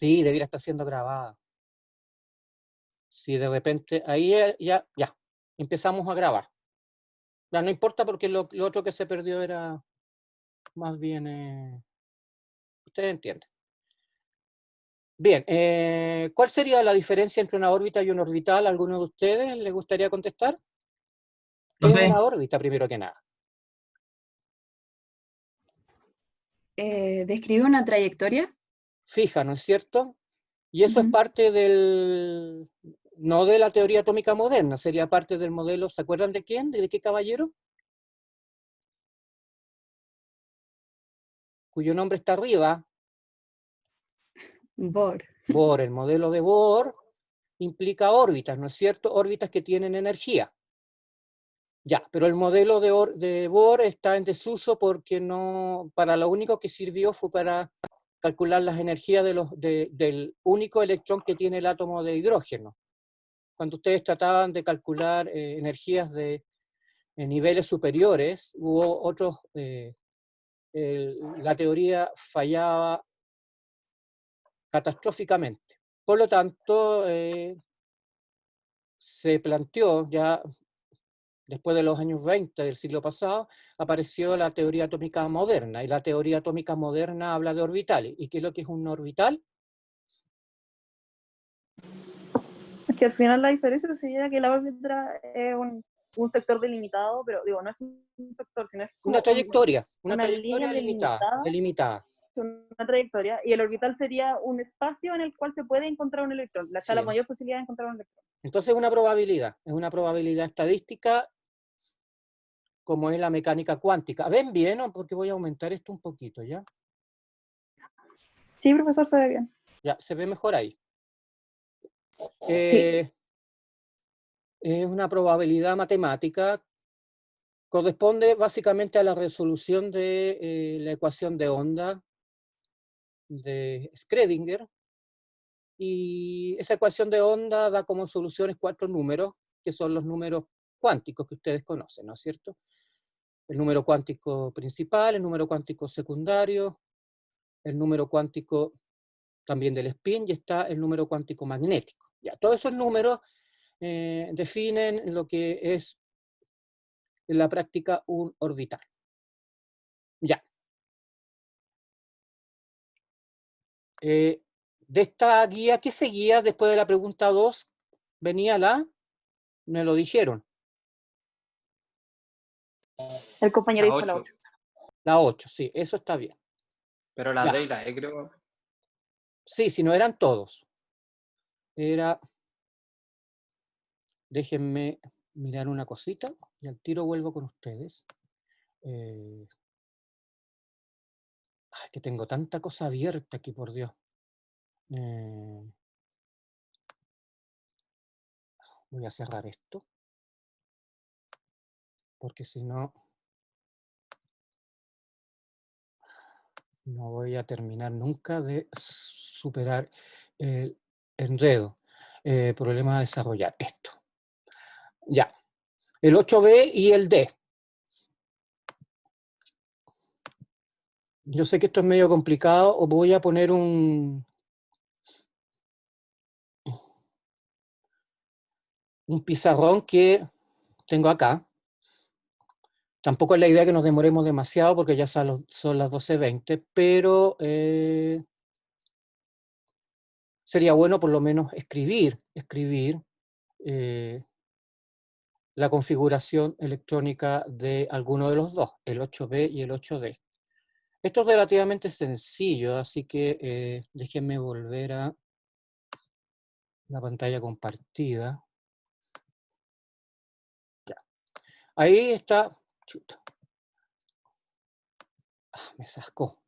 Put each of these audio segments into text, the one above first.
Sí, debiera estar siendo grabada. Si de repente, ahí ya, empezamos a grabar. Ya, no importa porque lo otro que se perdió era más bien, ustedes entienden. Bien, ¿cuál sería la diferencia entre una órbita y un orbital? ¿Alguno de ustedes les gustaría contestar? ¿Qué No es sé. una órbita, primero que nada? Describe una trayectoria. Fija, ¿no es cierto? Y eso es Ujú. parte no de la teoría atómica moderna, sería parte del modelo, ¿se acuerdan de quién? ¿De qué caballero? Cuyo nombre está arriba, Bohr. Bohr. El modelo de Bohr implica órbitas, ¿no es cierto? Órbitas que tienen energía. Ya, pero el modelo de Bohr está en desuso porque no, para lo único que sirvió fue para calcular las energías del único electrón que tiene el átomo de hidrógeno. Cuando ustedes trataban de calcular energías de niveles superiores, hubo otros, la teoría fallaba catastróficamente. Por lo tanto, se planteó ya después de los años 20 del siglo pasado, apareció la teoría atómica moderna, y la teoría atómica moderna habla de orbitales. ¿Y qué es lo que es un orbital? Es que al final la diferencia sería que la órbita es un sector delimitado, pero digo, no es un sector, sino es Una como trayectoria, una una línea trayectoria limitada, delimitada, delimitada. una trayectoria, y el orbital sería un espacio en el cual se puede encontrar un electrón, la Sí. la mayor posibilidad de encontrar un electrón. Entonces es una probabilidad estadística como es la mecánica cuántica. ¿Ven bien o porque voy a aumentar esto un poquito, ya? Sí, profesor, se ve bien. Ya, se ve mejor ahí. Sí. Es una probabilidad matemática, corresponde básicamente a la resolución de la ecuación de onda de Schrödinger, y esa ecuación de onda da como soluciones 4 números, que son los números cuánticos que ustedes conocen, ¿no es cierto? El número cuántico principal, el número cuántico secundario, el número cuántico también del spin, y está el número cuántico magnético. Ya, todos esos números definen lo que es en la práctica un orbital. Ya. De esta guía, ¿qué seguía después de la pregunta 2? Venía me lo dijeron, El compañero La dijo la 8. 8. la 8, sí, eso está bien. Pero la Ya. D y la E creo. Sí, si no eran todos. Era, déjenme mirar una cosita y al tiro vuelvo con ustedes. Ay, que tengo tanta cosa abierta aquí, por Dios. Voy a cerrar esto, porque si no, no voy a terminar nunca de superar el enredo. Problema a desarrollar esto. Ya. El 8B y el D. Yo sé que esto es medio complicado, o voy a poner un pizarrón que tengo acá. Tampoco es la idea que nos demoremos demasiado porque ya son las 12:20, pero sería bueno por lo menos escribir eh, la configuración electrónica de alguno de los dos, el 8B y el 8D. Esto es relativamente sencillo, así que déjenme volver a la pantalla compartida. Ya. Ahí está. Chuta. Me sacó.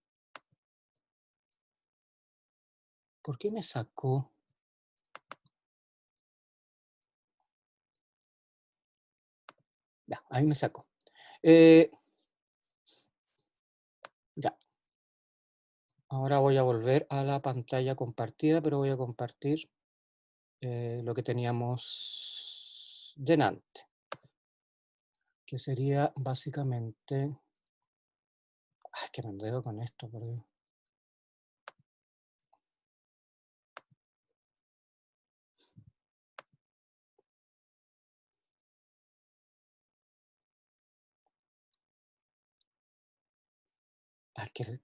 ¿Por qué me sacó? Ya, ahí me sacó. Ya. Ahora voy a volver a la pantalla compartida, pero voy a compartir lo que teníamos delante, que sería básicamente... Ay, que me enredo con esto, por Dios. que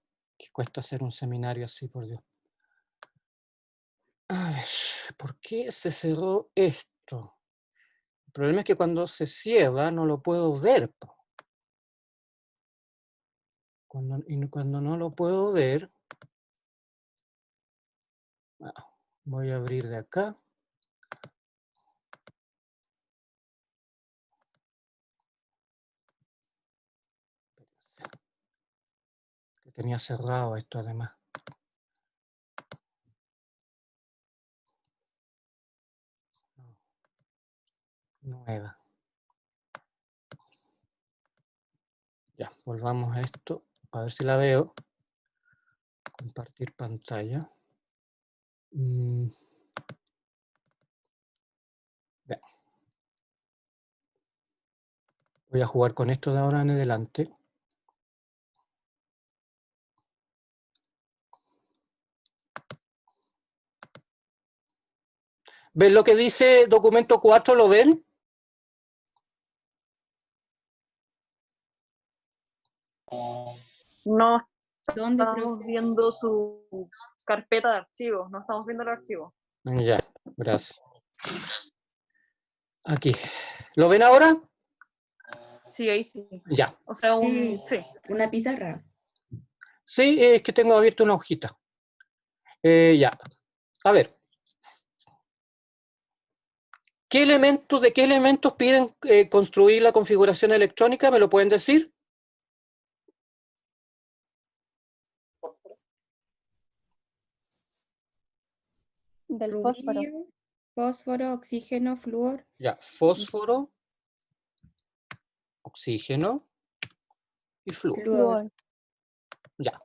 cuesta hacer un seminario así, por Dios. A ver, ¿por qué se cerró esto? El problema es que cuando se cierra no lo puedo ver. Cuando no lo puedo ver, voy a abrir de acá. Que tenía cerrado esto además. Nueva. Ya, volvamos a esto, a ver si la veo. Compartir pantalla. Ya. Voy a jugar con esto de ahora en adelante. ¿Ven lo que dice documento 4? ¿Lo ven? No ¿Dónde, estamos profe? viendo su carpeta de archivos, no estamos viendo los archivos. Ya, gracias. Aquí. ¿Lo ven ahora? Sí, ahí sí. Ya. O sea, Sí, sí. una pizarra. Sí, es que tengo abierto una hojita. Ya. A ver. ¿De qué elementos piden construir la configuración electrónica? ¿Me lo pueden decir? Del fósforo. Rubio, fósforo, oxígeno, flúor. Ya, fósforo, oxígeno y flúor. Flúor. Ya.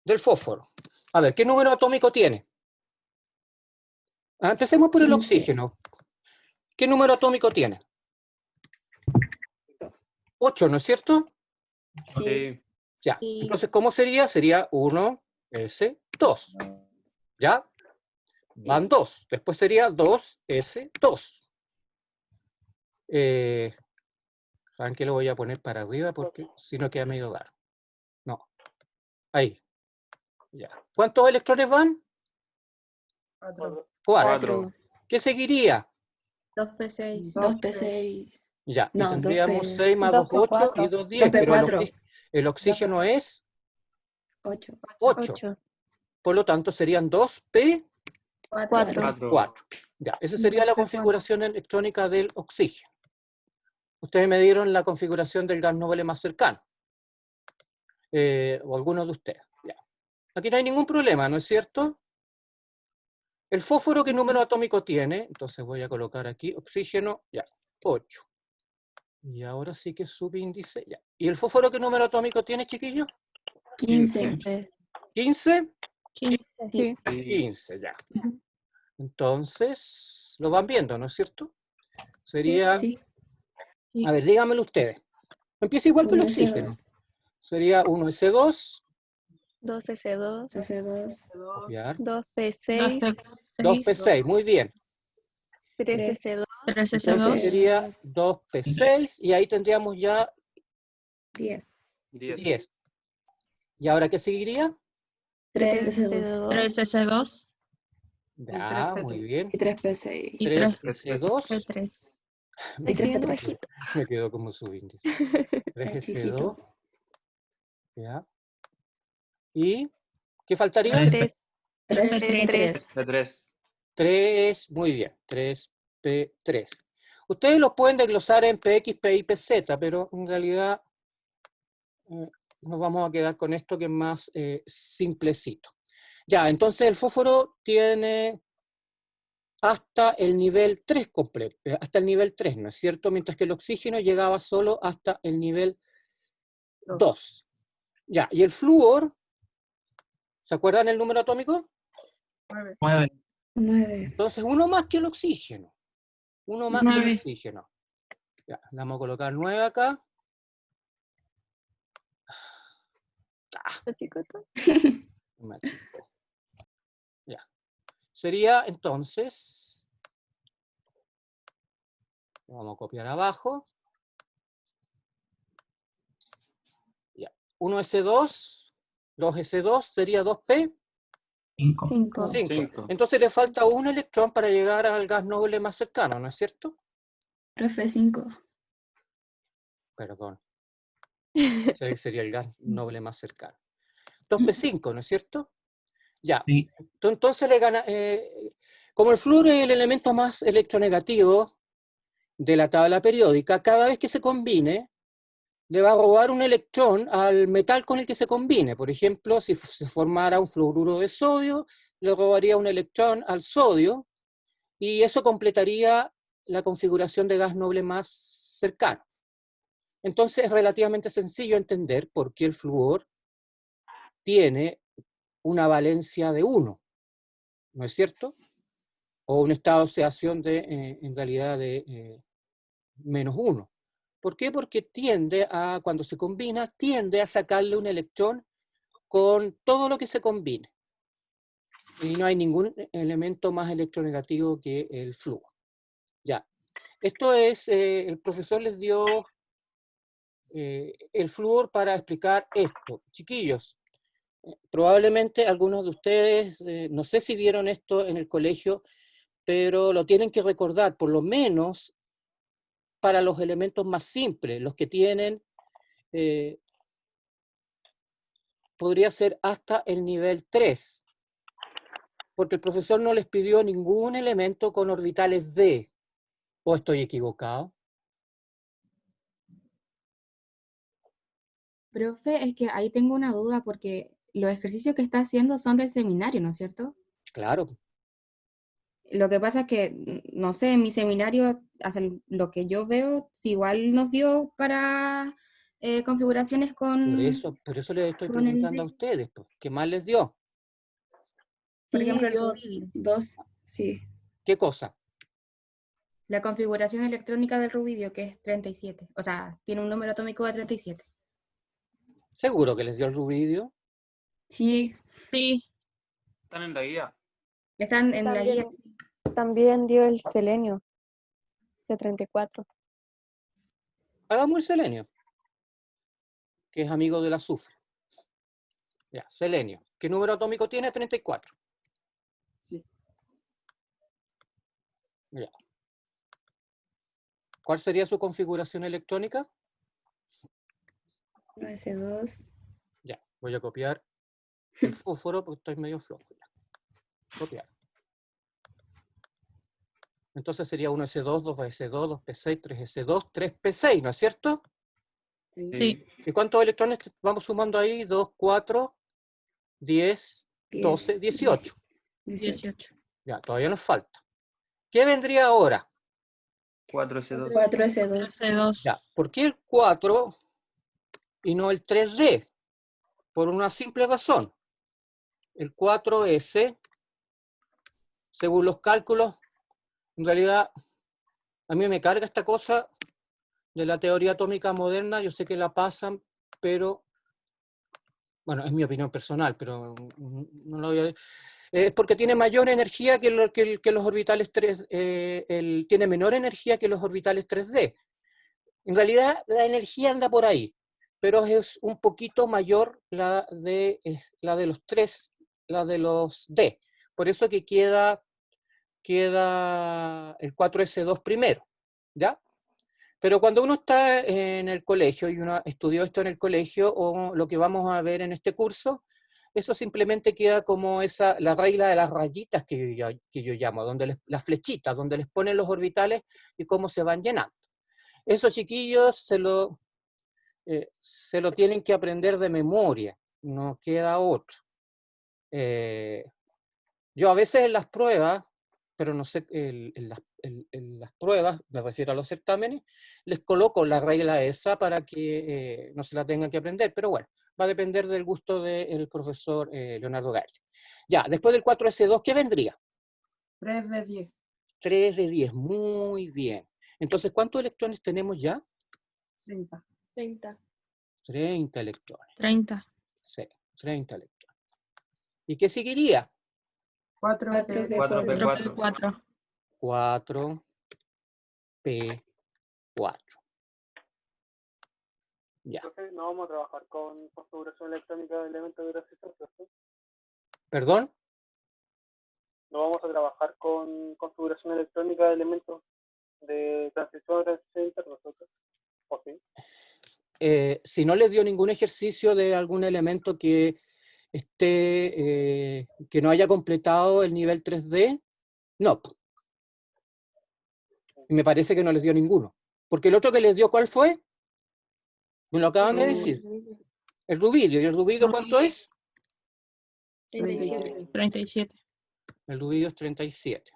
Del fósforo. A ver, ¿qué número atómico tiene? Empecemos por el 15. oxígeno. ¿Qué número atómico tiene? 8, ¿no es cierto? Sí. Ya. Y- Entonces, ¿cómo sería? Sería 1s2. ¿Ya? Van 2. Después sería 2s2. ¿Saben qué? Lo voy a poner para arriba porque si no queda medio raro. No. Ahí. Ya. ¿Cuántos electrones van? 4. 4. ¿Qué seguiría? 2p6. 2p6. Ya. Y No, tendríamos 2p. 6 más 2, 8 y 2p4. 2, 10. Pero 2p4. el oxígeno es 8. 8. 8. Por lo tanto, serían 2p4. 4. Ya. Esa sería la 2p4. configuración electrónica del oxígeno. Ustedes me dieron la configuración del gas noble más cercano. O algunos de ustedes. Ya. Aquí no hay ningún problema, ¿no es cierto? El fósforo, ¿qué número atómico tiene? Entonces voy a colocar aquí oxígeno, ya, 8. Y ahora sí que es subíndice, ya. ¿Y el fósforo qué número atómico tiene, chiquillos? 15. 15. 15. Sí. 15, ya. Entonces, lo van viendo, ¿no es cierto? Sería, Sí. a ver, díganmelo ustedes. Empieza igual que el 1 oxígeno. S2. Sería 1s2, 2s2. S2. copiar, 2p6. 2p6, muy bien. 3s2. Entonces sería 2p6 y ahí tendríamos ya 10. 10. ¿Y ahora qué seguiría? 3 S2. 3s2. 3S2 Ya, muy bien. Y 3p6. y 3s2. 3P3. Y 3p3. Me quedo como subíndice. Está 3s2. chiquito. Ya. ¿Y qué faltaría? 3. 3p3. P3. 3, muy bien. 3p3. Ustedes los pueden desglosar en px, py y pz, pero en realidad nos vamos a quedar con esto que es más simplecito. Ya, entonces el fósforo tiene hasta el nivel 3 completo, hasta el nivel 3, ¿no es cierto? Mientras que el oxígeno llegaba solo hasta el nivel 2. Ya, y el flúor, ¿se acuerdan el número atómico? 9. 9. Entonces, uno más que el oxígeno. Uno más que el 9. oxígeno. Ya, le vamos a colocar 9 acá. Más chico. Ya. Sería entonces, lo vamos a copiar abajo. Ya. 1s2 2s2 sería 2p, 5. 5. Cinco. Entonces le falta un electrón para llegar al gas noble más cercano, ¿no es cierto? Profe, 5. Perdón. Ese sería el gas noble más cercano. 2p5, ¿no es cierto? Ya. Sí. Entonces le gana... como el flúor es el elemento más electronegativo de la tabla periódica, cada vez que se combine, le va a robar un electrón al metal con el que se combine. Por ejemplo, si se formara un fluoruro de sodio, le robaría un electrón al sodio, y eso completaría la configuración de gas noble más cercano. Entonces es relativamente sencillo entender por qué el flúor tiene una valencia de 1, ¿no es cierto? O un estado de oxidación de, en realidad de -1. ¿Por qué? Porque tiende a, cuando se combina, tiende a sacarle un electrón con todo lo que se combine. Y no hay ningún elemento más electronegativo que el flúor. Ya. Esto es, el profesor les dio el flúor para explicar esto. Chiquillos, probablemente algunos de ustedes, no sé si vieron esto en el colegio, pero lo tienen que recordar, por lo menos para los elementos más simples, los que tienen, podría ser hasta el nivel 3, porque el profesor no les pidió ningún elemento con orbitales d, ¿o estoy equivocado? Profe, es que ahí tengo una duda porque los ejercicios que está haciendo son del seminario, ¿no es cierto? Claro, Lo que pasa es que, no sé, en mi seminario, hasta lo que yo veo, si igual nos dio para configuraciones por eso les estoy con el preguntando a D. ustedes, pues, ¿qué más les dio? Por Sí, ejemplo, el dio rubidio. 2. Sí. ¿Qué cosa? La configuración electrónica del rubidio, que es 37. O sea, tiene un número atómico de 37. ¿Seguro que les dio el rubidio? Sí. Sí. Están en la guía. Están en la guía. También dio el selenio de 34. Hagamos el selenio, que es amigo del azufre. Ya, selenio. ¿Qué número atómico tiene? 34. Sí. Ya. ¿Cuál sería su configuración electrónica? 9S2. Ya, voy a copiar el fósforo porque estoy medio flojo. Ya. Copiar. Entonces sería 1s2, 2s2, 2p6, 3s2, 3p6, ¿no es cierto? Sí. ¿Y cuántos electrones vamos sumando ahí? 2, 4, 10, 12, 18. 18. Ya, todavía nos falta. ¿Qué vendría ahora? 4S2. 4S2. Ya, ¿por qué el 4 y no el 3D? Por una simple razón. El 4S, según los cálculos, en realidad, a mí me carga esta cosa de la teoría atómica moderna, yo sé que la pasan, pero, bueno, es mi opinión personal, pero no lo voy a... Es porque tiene mayor energía que los orbitales 3, tiene menor energía que los orbitales 3D. En realidad, la energía anda por ahí, pero es un poquito mayor la de los 3, la de los D. Por eso que queda el 4s2 primero, ¿ya? Pero cuando uno está en el colegio y uno estudió esto en el colegio, o lo que vamos a ver en este curso, eso simplemente queda como la regla de las rayitas que yo llamo, donde las flechitas, donde les ponen los orbitales y cómo se van llenando. Esos chiquillos se lo tienen que aprender de memoria, no queda otro. Yo a veces en las pruebas, pero no sé, en las pruebas, me refiero a los certámenes, les coloco la regla esa para que no se la tengan que aprender, pero bueno, va a depender del gusto del profesor Leonardo Galli. Ya, después del 4s2, ¿qué vendría? 3 de 10. 3 de 10, muy bien. Entonces, ¿cuántos electrones tenemos ya? 30. 30. 30 electrones. 30. Sí, 30 electrones. ¿Y qué seguiría? 4 de 4P4. 4. 4P4. Ya. Entonces, no vamos a trabajar con configuración electrónica de elementos de transición, ¿cierto? ¿Perdón? No vamos a trabajar con configuración electrónica de elementos de transición interna, ¿cierto? ¿O sí? Si no les dio ningún ejercicio de algún elemento que esté, que no haya completado el nivel 3D, no. Y me parece que no les dio ninguno. Porque el otro que les dio, ¿cuál fue? Me lo acaban de decir. El rubidio. ¿Y el rubidio cuánto es? 37. 37. El rubidio es 37.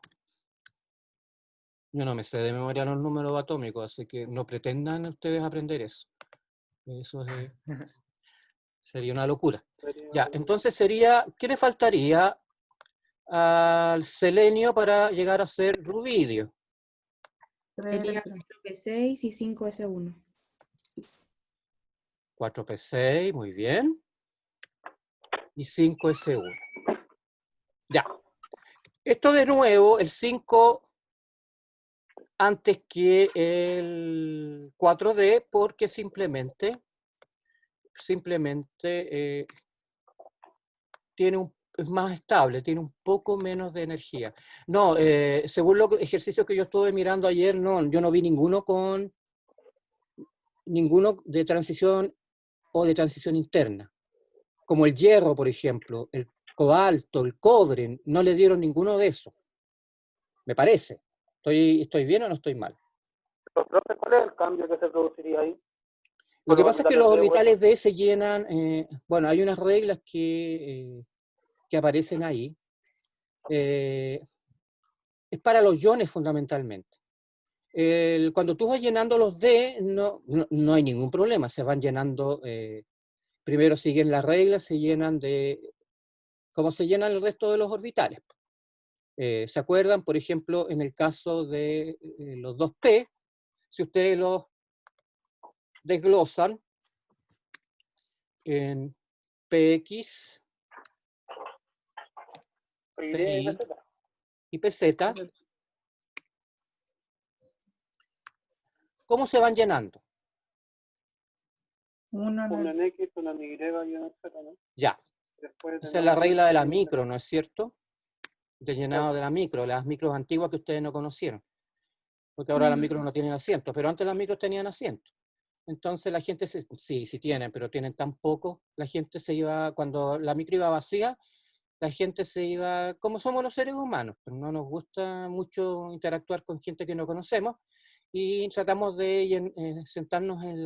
Yo no me sé de memoria los números atómicos, así que no pretendan ustedes aprender eso. Eso sería una locura. Ya, entonces sería, ¿qué le faltaría al selenio para llegar a ser rubidio? Sería 3 4P6 y 5S1. 4P6, muy bien. Y 5S1. Ya. Esto de nuevo, el 5 antes que el 4D, porque simplemente es más estable, tiene un poco menos de energía. No, según los ejercicios que yo estuve mirando ayer, no, yo no vi ninguno de transición o de transición interna. Como el hierro, por ejemplo, el cobalto, el cobre, no le dieron ninguno de esos. Me parece. ¿Estoy bien o no estoy mal? Pero, profe, ¿cuál es el cambio que se produciría ahí? Lo que pasa es que los orbitales de D se llenan, bueno, hay unas reglas que aparecen ahí. Es para los iones fundamentalmente. Cuando tú vas llenando los D, no hay ningún problema, se van llenando, primero siguen las reglas, se llenan como se llenan el resto de los orbitales. ¿Se acuerdan? Por ejemplo, en el caso de los 2P, si ustedes los desglosan en PX, PI y PZ, ¿cómo se van llenando? Uno una en en X, una en Y y una en Z, ¿no? Ya. Después Esa es la regla de la micro, ¿no es cierto? De llenado de la micro, las micros antiguas que ustedes no conocieron. Porque ahora las micros no tienen asientos, pero antes las micros tenían asientos. Entonces la gente, sí tienen, pero tienen tan poco, la gente se iba, cuando la micro iba vacía, la gente se iba, como somos los seres humanos, pero no nos gusta mucho interactuar con gente que no conocemos, y tratamos de sentarnos en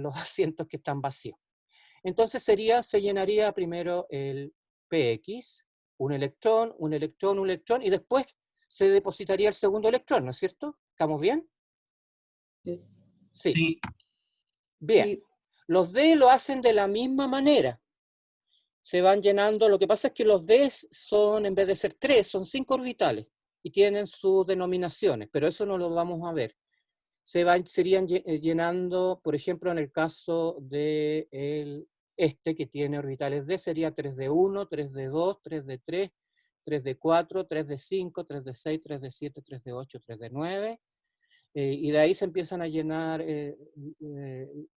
los asientos que están vacíos. Entonces se llenaría primero el PX, un electrón, un electrón, un electrón, y después se depositaría el segundo electrón, ¿no es cierto? ¿Estamos bien? Sí. Sí. Bien. Sí. Los D lo hacen de la misma manera. Se van llenando, lo que pasa es que los D son, en vez de ser 3, son 5 orbitales, y tienen sus denominaciones, pero eso no lo vamos a ver. Serían llenando, por ejemplo, en el caso de que tiene orbitales D, sería 3D1, 3D2, 3D3, 3D4, 3D5, 3D6, 3D7, 3D8, 3D9, y de ahí se empiezan a llenar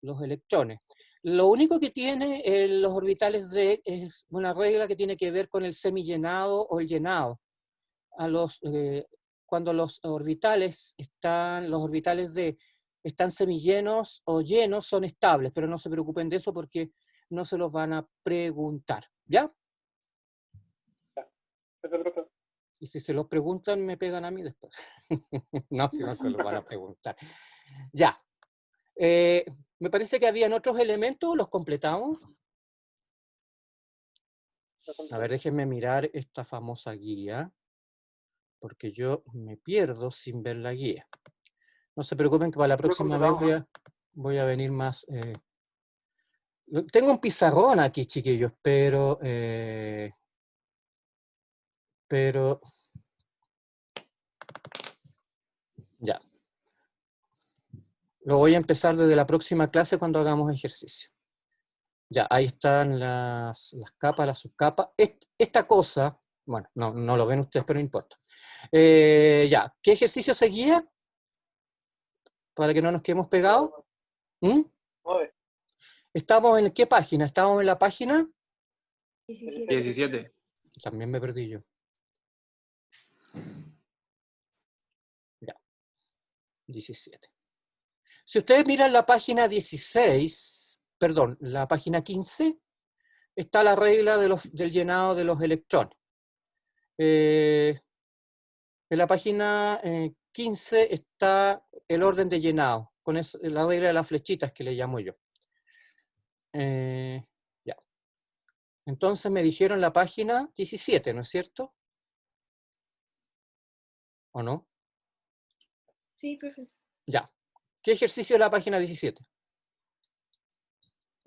los electrones. Lo único que tiene los orbitales D es una regla que tiene que ver con el semillenado o el llenado. Cuando los orbitales D están semillenos o llenos, son estables, pero no se preocupen de eso porque no se los van a preguntar, ¿ya? Y si se los preguntan, me pegan a mí después. No, si no se los van a preguntar. Ya. Me parece que habían otros elementos, ¿los completamos? A ver, déjenme mirar esta famosa guía, porque yo me pierdo sin ver la guía. No se preocupen que para la próxima vez voy a venir más... Tengo un pizarrón aquí, chiquillos, pero ya. Lo voy a empezar desde la próxima clase cuando hagamos ejercicio. Ya, ahí están las capas, las subcapas. Esta cosa, bueno, no lo ven ustedes, pero no importa. Ya, ¿qué ejercicio seguía? Para que no nos quedemos pegados. ¿Mm? 9. ¿Estamos en qué página? ¿Estamos en la página? 17. También me perdí yo. Ya. 17. Si ustedes miran la página 16, perdón, la página 15, está la regla del llenado de los electrones. En la página 15 está el orden de llenado, con la regla de las flechitas que le llamo yo. Ya. Entonces me dijeron la página 17, ¿no es cierto? ¿O no? Sí, profe. Ya. ¿Qué ejercicio es la página 17?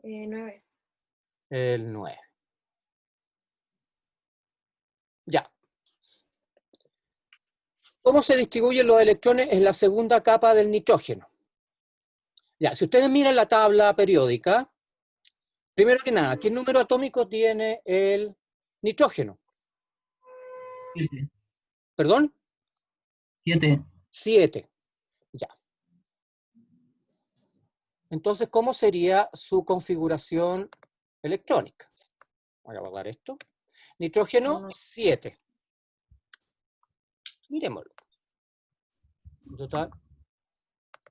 9. El 9. Ya. ¿Cómo se distribuyen los electrones en la segunda capa del nitrógeno? Ya, si ustedes miran la tabla periódica, primero que nada, ¿qué número atómico tiene el nitrógeno? 7. ¿Perdón? 7. 7. Ya. Entonces, ¿cómo sería su configuración electrónica? Voy a guardar esto. Nitrógeno 7. Miremoslo. Total,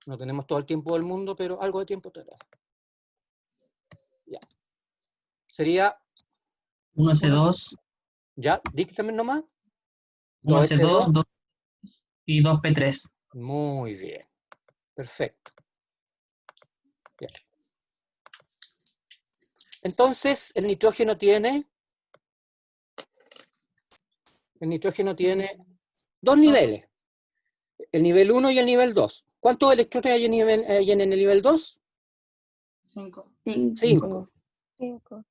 no tenemos todo el tiempo del mundo, pero algo de tiempo tenemos. Ya. Sería, 1S2, ya, dígame nomás. 1S2, 2 y 2P3. Muy bien. Perfecto. Ya. Entonces, el nitrógeno tiene dos niveles. El nivel 1 y el nivel 2. ¿Cuántos electrones hay en el nivel 2? 5. 5. 5.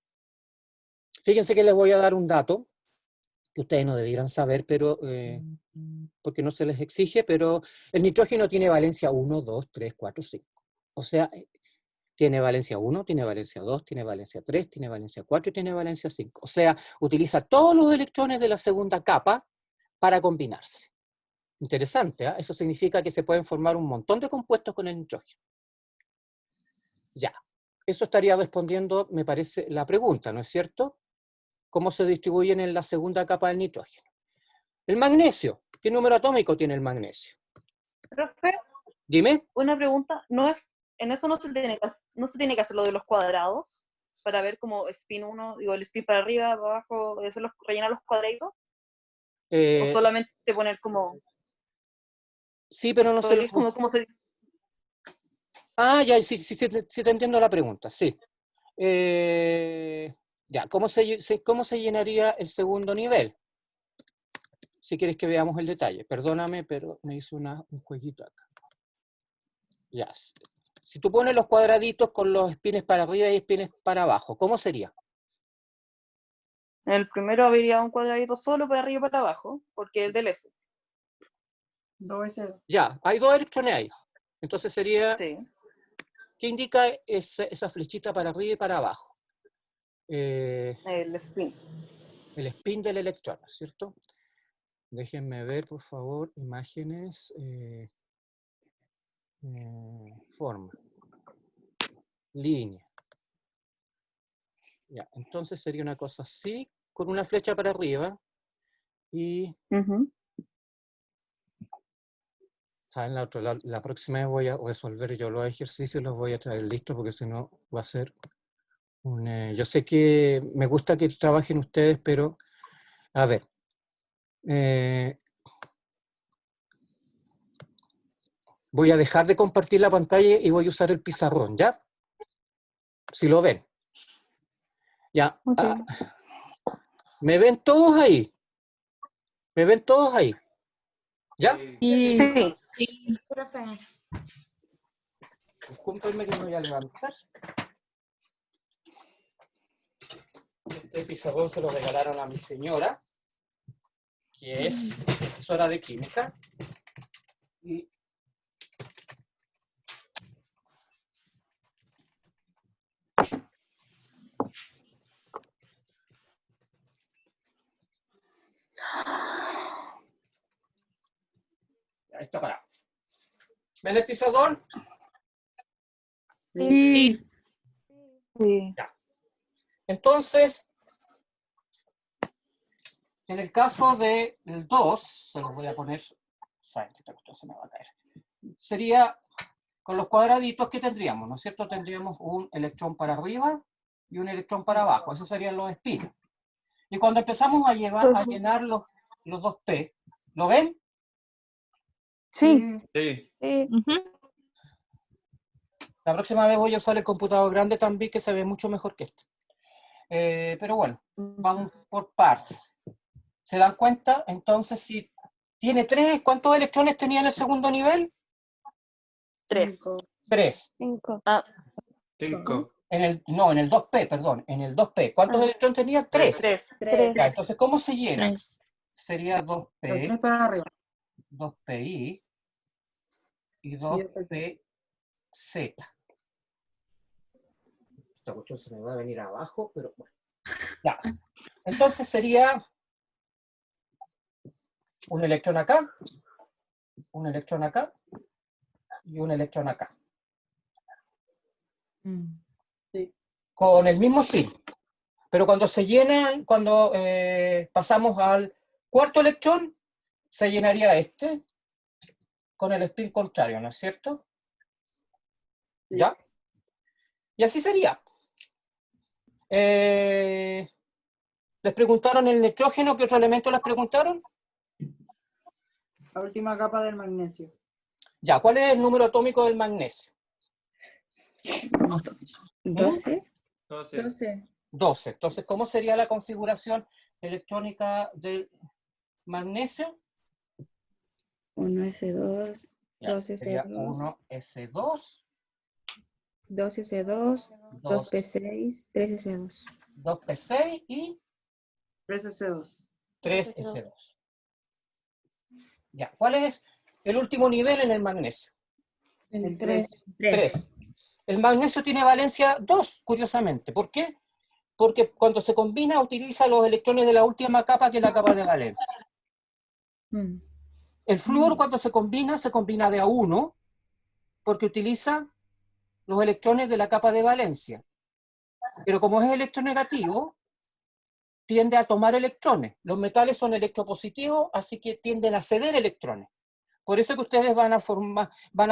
Fíjense que les voy a dar un dato que ustedes no debieran saber, pero porque no se les exige, pero el nitrógeno tiene valencia 1, 2, 3, 4, 5. O sea, tiene valencia 1, tiene valencia 2, tiene valencia 3, tiene valencia 4 y tiene valencia 5. O sea, utiliza todos los electrones de la segunda capa para combinarse. Interesante, ¿eh? Eso significa que se pueden formar un montón de compuestos con el nitrógeno. Ya, eso estaría respondiendo, me parece, la pregunta, ¿no es cierto? ¿Cómo se distribuyen en la segunda capa del nitrógeno? El magnesio, ¿qué número atómico tiene el magnesio? Profe, Dime. una pregunta, en eso no se tiene que hacer lo de los cuadrados para ver como spin 1, digo, el spin para arriba, para abajo, rellenar los cuadraditos, o solamente poner como, Sí, pero no se lo... como se... Ah, ya, sí te entiendo la pregunta, sí. Ya, ¿cómo se llenaría el segundo nivel? Si quieres que veamos el detalle. Perdóname, pero me hizo un jueguito acá. Ya. Si tú pones los cuadraditos con los espines para arriba y espines para abajo, ¿cómo sería? En el primero habría un cuadradito solo para arriba y para abajo, porque es del S. 2S2. Ya, hay dos electrones ahí. Entonces sería... Sí. ¿Qué indica esa flechita para arriba y para abajo? El spin. El spin del electrón, ¿cierto? Déjenme ver, por favor, imágenes, forma, línea. Ya, entonces sería una cosa así, con una flecha para arriba y... ¿Saben? La próxima vez voy a resolver yo los ejercicios, los voy a traer listos porque si no va a ser un... yo sé que me gusta que trabajen ustedes, pero a ver. Voy a dejar de compartir la pantalla y voy a usar el pizarrón, ¿ya? Si lo ven. Ya. Okay. ¿Me ven todos ahí? ¿Me ven todos ahí? ¿Ya? Sí. Profe. Discúlpenme que me voy a levantar. Este pizarrón se lo regalaron a mi señora, que es profesora de química. Y ahí está parado. ¿Ven el pizarrón? Sí. Sí. Ya. Entonces, en el caso del 2, se los voy a poner, saben que esta cuestión se me va a caer, sería con los cuadraditos que tendríamos, ¿no es cierto? Tendríamos un electrón para arriba y un electrón para abajo, esos serían los spins. Y cuando empezamos a llenar los 2p, ¿lo ven? Sí. Sí. La próxima vez voy a usar el computador grande también, que se ve mucho mejor que este. Pero bueno, vamos por partes. ¿Se dan cuenta? Entonces, si tiene 3, ¿cuántos electrones tenía en el segundo nivel? 3. 3. 5. 5. En el 2p, perdón, en el 2p. ¿Cuántos electrones tenía? 3. 3. Ya, entonces, ¿cómo se llena? 3. Sería El 2p, 3 para arriba. 2pi y 2pz. Esta cuestión se me va a venir abajo, pero bueno. Ya. Entonces sería un electrón acá, un electrón acá y un electrón acá. Sí. Con el mismo spin. Pero cuando se llenan, cuando pasamos al cuarto electrón, se llenaría este con el spin contrario, ¿no es cierto? Sí. ¿Ya? Y así sería. ¿Les preguntaron el nitrógeno? ¿Qué otro elemento les preguntaron? La última capa del magnesio. Ya, ¿cuál es el número atómico del magnesio? 12. 12. 12. Entonces, ¿cómo sería la configuración electrónica del magnesio? 1s2. Ya, 2s2. sería 1s2, 2s2, 2p6, 3s2. 2p6 y 3s2. 3s2. Ya, ¿cuál es el último nivel en el magnesio? El 3. 3. El magnesio tiene valencia 2, curiosamente. ¿Por qué? Porque cuando se combina utiliza los electrones de la última capa, que es la capa de valencia. El flúor, cuando se combina de a 1, porque utiliza los electrones de la capa de valencia. Pero como es electronegativo, tiende a tomar electrones. Los metales son electropositivos, así que tienden a ceder electrones. Por eso que ustedes van a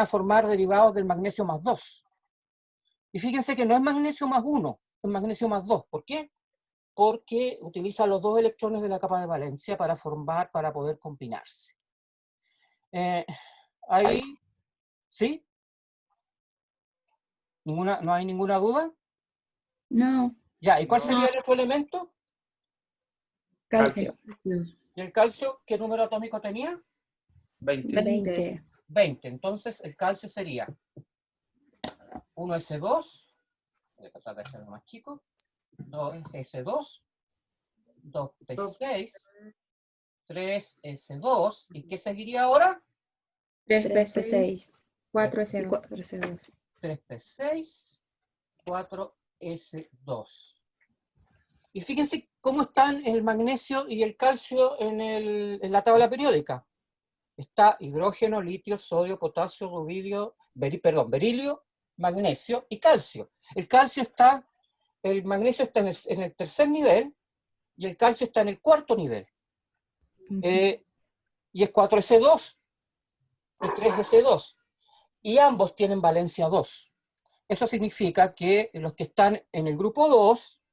formar derivados del magnesio más 2. Y fíjense que no es magnesio más 1, es magnesio más 2. ¿Por qué? Porque utiliza los 2 electrones de la capa de valencia para poder combinarse. Ahí, ¿sí? ¿No hay ninguna duda? No. Ya, ¿y cuál sería el otro elemento? Calcio. ¿Y el calcio qué número atómico tenía? 20. 20. 20. Entonces el calcio sería 1s2, voy a tratar de hacerlo más chico, 2s2, 2p6, 3s2, ¿y qué seguiría ahora? 3p6, 4s2. 4s2. 3p6, 4s2. Y fíjense cómo están el magnesio y el calcio en la tabla periódica. Está hidrógeno, litio, sodio, potasio, berilio, magnesio y calcio. El magnesio está en el tercer nivel y el calcio está en el cuarto nivel. Y es 4s2 y 3s2. Y ambos tienen valencia 2. Eso significa que los que están en el grupo 2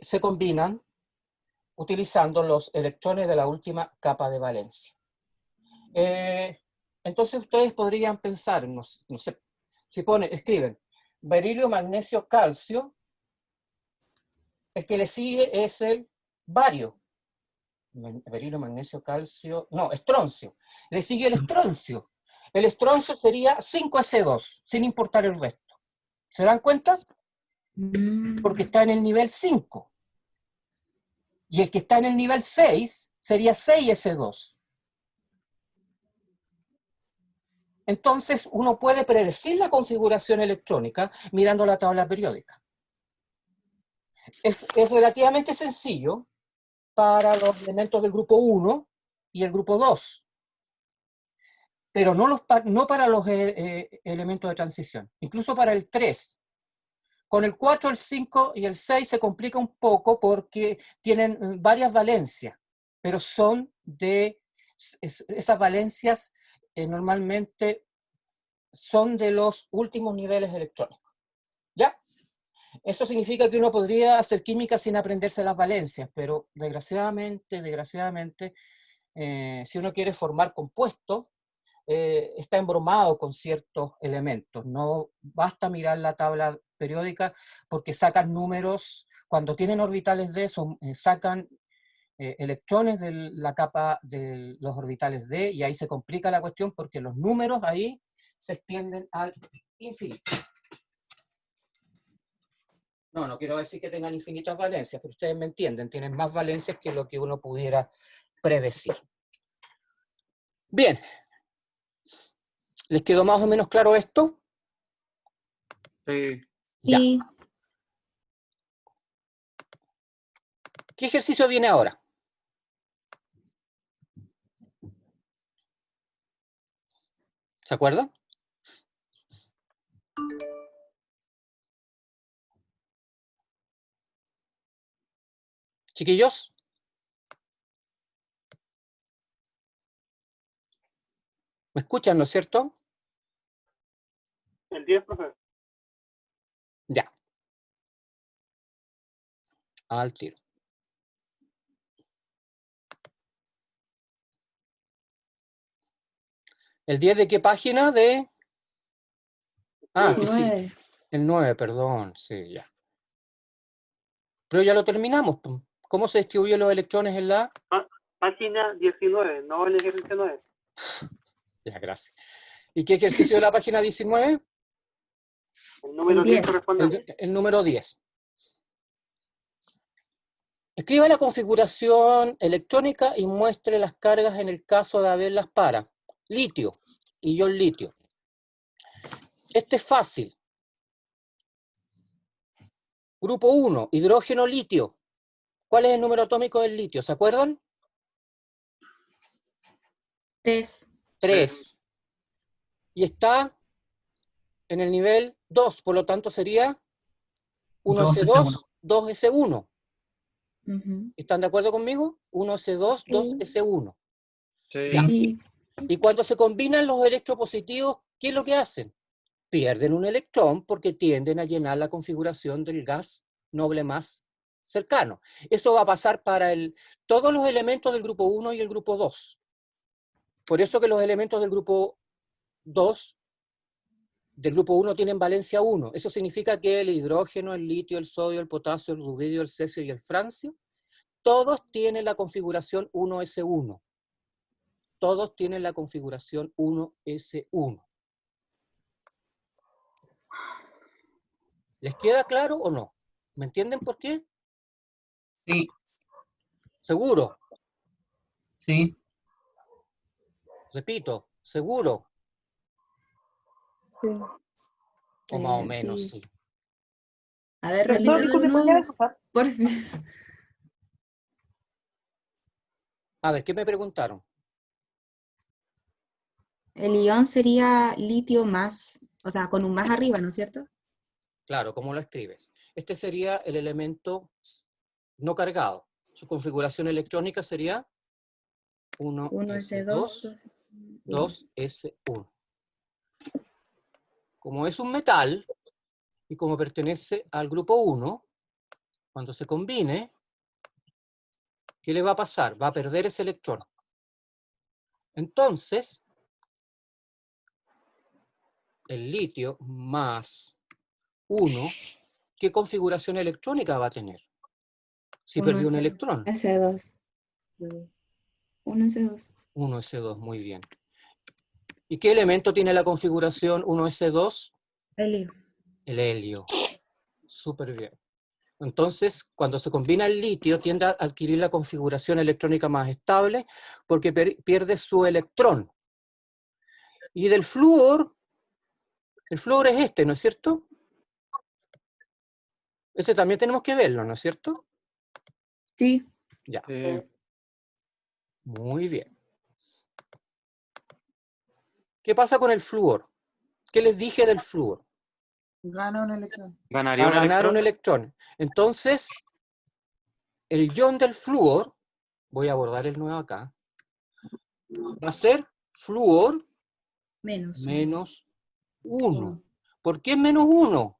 se combinan utilizando los electrones de la última capa de valencia. Entonces ustedes podrían pensar, no sé, si escriben berilio, magnesio, calcio, el que le sigue es el bario. Berilio, magnesio, calcio, no, estroncio. Le sigue el estroncio. El estroncio sería 5s2, sin importar el resto. ¿Se dan cuenta? Porque está en el nivel 5. Y el que está en el nivel 6 sería 6s2. Entonces, uno puede predecir la configuración electrónica mirando la tabla periódica. Es relativamente sencillo para los elementos del grupo 1 y el grupo 2. pero no para los elementos de transición, incluso para el 3. Con el 4, el 5 y el 6 se complica un poco porque tienen varias valencias, pero son de esas valencias normalmente son de los últimos niveles electrónicos. ¿Ya? Eso significa que uno podría hacer química sin aprenderse las valencias, pero desgraciadamente, si uno quiere formar compuestos, está embromado con ciertos elementos. No basta mirar la tabla periódica porque sacan números, cuando tienen orbitales D, sacan electrones de la capa de los orbitales D, y ahí se complica la cuestión porque los números ahí se extienden al infinito. No quiero decir que tengan infinitas valencias, pero ustedes me entienden, tienen más valencias que lo que uno pudiera predecir. Bien. ¿Les quedó más o menos claro esto? Sí. Ya. Sí. ¿Qué ejercicio viene ahora? ¿Se acuerdan? Chiquillos. ¿Me escuchan, no es cierto? El 10, profe. Ya. Al tiro. ¿El 10 de qué página? De... Ah, 9. el 9, perdón. Sí, ya. Pero ya lo terminamos. ¿Cómo se distribuyen los electrones en la...? Página 19, no el ejercicio 9. Ya, gracias. ¿Y qué ejercicio de la página 19? El número 10 corresponde. El número 10. Escriba la configuración electrónica y muestre las cargas en el caso de haberlas para litio, ion litio. Este es fácil. Grupo 1, hidrógeno litio. ¿Cuál es el número atómico del litio? ¿Se acuerdan? 3. 3. Y está en el nivel 2, por lo tanto sería 1S2, 2S1. ¿Están de acuerdo conmigo? 1S2, 2S1. Sí. Ya. Y cuando se combinan los electropositivos, ¿qué es lo que hacen? Pierden un electrón porque tienden a llenar la configuración del gas noble más cercano. Eso va a pasar para todos los elementos del grupo 1 y el grupo 2. Por eso que los elementos del grupo 2, del grupo 1 tienen valencia 1. Eso significa que el hidrógeno, el litio, el sodio, el potasio, el rubidio, el cesio y el francio, todos tienen la configuración 1s1. Todos tienen la configuración 1s1. ¿Les queda claro o no? ¿Me entienden por qué? Sí. ¿Seguro? Sí. Repito, ¿seguro? Sí. O más o menos, sí. A ver, Profesor, disculpe, ¿podría repetir? por fin. A ver, ¿qué me preguntaron? El ion sería litio más, o sea, con un más arriba, ¿no es cierto? Claro, ¿cómo lo escribes? Este sería el elemento no cargado. Su configuración electrónica sería 1s2, 2s1. Como es un metal y como pertenece al grupo 1, cuando se combine, ¿qué le va a pasar? Va a perder ese electrón. Entonces, el litio más 1, ¿qué configuración electrónica va a tener? Si perdió un electrón. S2. 1S2. 1s2, muy bien. ¿Y qué elemento tiene la configuración 1s2? Helio. El helio. Súper bien. Entonces, cuando se combina el litio, tiende a adquirir la configuración electrónica más estable porque pierde su electrón. Y del flúor, el flúor es este, ¿no es cierto? Ese también tenemos que verlo, ¿no es cierto? Sí. Ya. Sí. Muy bien. ¿Qué pasa con el flúor? ¿Qué les dije del flúor? Gana un electrón. Ganaría Va un a ganar electrón. un electrón. Entonces, el ion del flúor, voy a borrar el nuevo acá, va a ser flúor Menos. menos 1. ¿Por qué menos 1?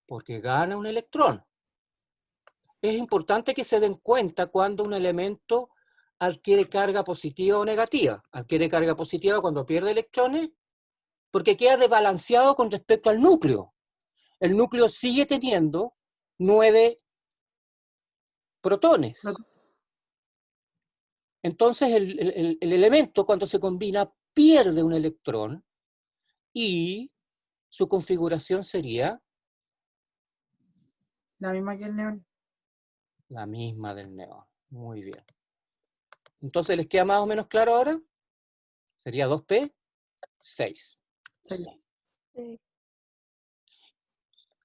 Porque gana un electrón. Es importante que se den cuenta cuando un elemento adquiere carga positiva o negativa. Adquiere carga positiva cuando pierde electrones, porque queda desbalanceado con respecto al núcleo. El núcleo sigue teniendo 9 protones. Entonces el elemento, cuando se combina, pierde un electrón y su configuración sería La misma que el neón. la misma del neón. Muy bien. Entonces, ¿les queda más o menos claro ahora? Sería 2p, 6.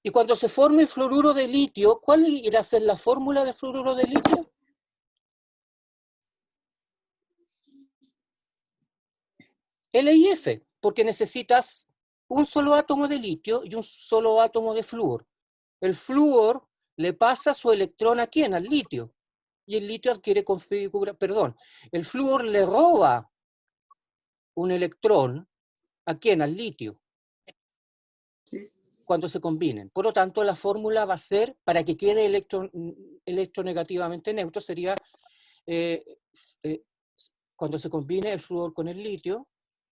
Y cuando se forme el fluoruro de litio, ¿cuál irá a ser la fórmula del fluoruro de litio? LiF, porque necesitas un solo átomo de litio y un solo átomo de flúor. El flúor le pasa su electrón ¿a quién? Al litio. Y el litio adquiere el flúor le roba un electrón ¿a quién? Al litio. Sí. Cuando se combinen. Por lo tanto, la fórmula va a ser, para que quede electronegativamente neutro, sería cuando se combine el flúor con el litio,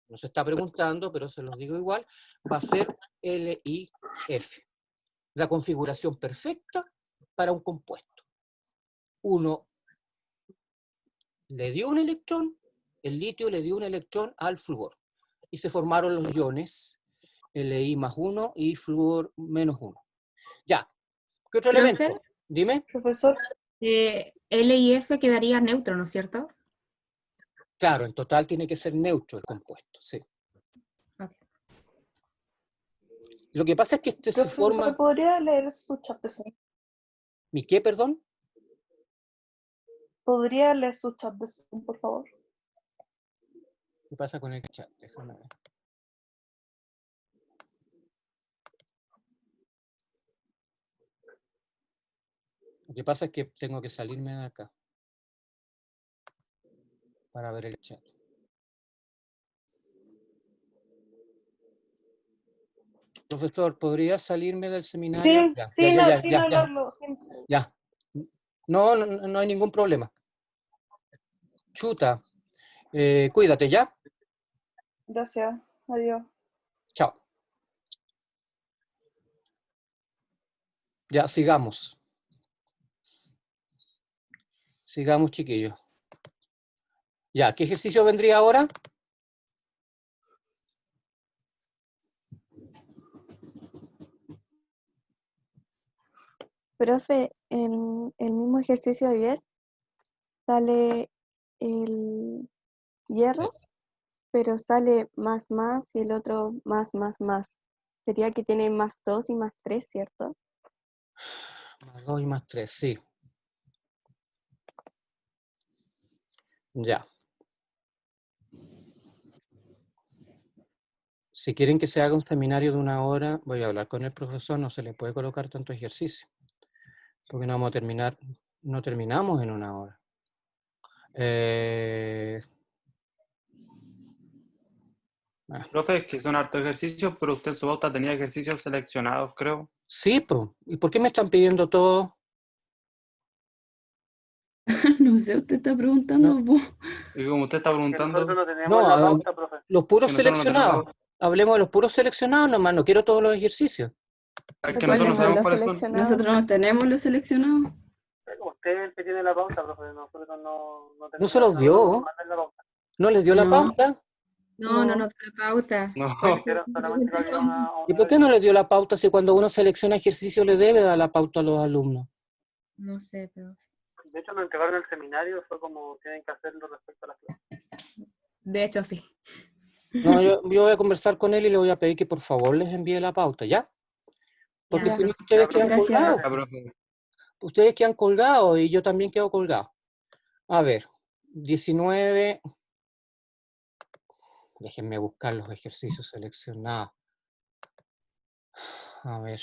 no se está preguntando, pero se los digo igual, va a ser LiF. La configuración perfecta para un compuesto. Uno le dio un electrón, el litio le dio un electrón al flúor. Y se formaron los iones Li más 1 y flúor menos 1. Ya. ¿Qué otro Profe, elemento? Dime. Profesor, L y F quedaría neutro, ¿no es cierto? Claro, en total tiene que ser neutro el compuesto, sí. Ok. Lo que pasa es que este se profesor, forma... ¿podría leer su chat de Zoom? ¿Mi qué, perdón? ¿Podría leer su chat de Zoom, por favor? ¿Qué pasa con el chat? Déjame ver. Lo que pasa es que tengo que salirme de acá para ver el chat. Profesor, ¿podría salirme del seminario? Sí, sin hablarlo. Ya. No hay ningún problema. Chuta. Cuídate, ¿ya? Gracias. Adiós. Chao. Ya, sigamos. Sigamos, chiquillos. Ya, ¿qué ejercicio vendría ahora? Profe, en el mismo ejercicio 10 sale el hierro, pero sale más y el otro más. Sería que tiene más 2 y más 3, ¿cierto? Más 2 y más 3, sí. Ya. Si quieren que se haga un seminario de 1 hora, voy a hablar con el profesor, no se le puede colocar tanto ejercicio. Porque no vamos a terminar, no terminamos en 1 hora. Profe, es que son hartos ejercicios, pero usted en su pauta tenía ejercicios seleccionados, creo. Sí, pues. ¿Y por qué me están pidiendo todo? No sé, usted está preguntando. po. Y como usted está Que preguntando, nosotros no tenemos No, la pauta, profe. los puros que nosotros no tenemos seleccionados. Hablemos de los puros seleccionados nomás, no quiero todos los ejercicios. es que ¿Cuáles nosotros no son sabemos los cuáles son. seleccionados? Nosotros no tenemos los seleccionados. Usted es el que tiene la pauta, profe. Nosotros no tenemos. ¿No se los nosotros dio? nos mandan la pauta. ¿No les dio la No. pauta? No nos da la pauta. No. Por eso Dijeron solamente que había una ¿Y por qué no les dio la pauta si cuando uno selecciona ejercicio le debe dar la pauta a los alumnos? No sé, pero... De hecho, nos entregaron el seminario, fue como tienen que hacerlo respecto a las clases. De hecho, sí. No, yo voy a conversar con él y le voy a pedir que por favor les envíe la pauta, ¿ya? Porque Ya. si no, ustedes quedan Gracias. colgados. Ya, profe. Ustedes quedan colgados y yo también quedo colgado. A ver, 19... Déjenme buscar los ejercicios seleccionados. A ver.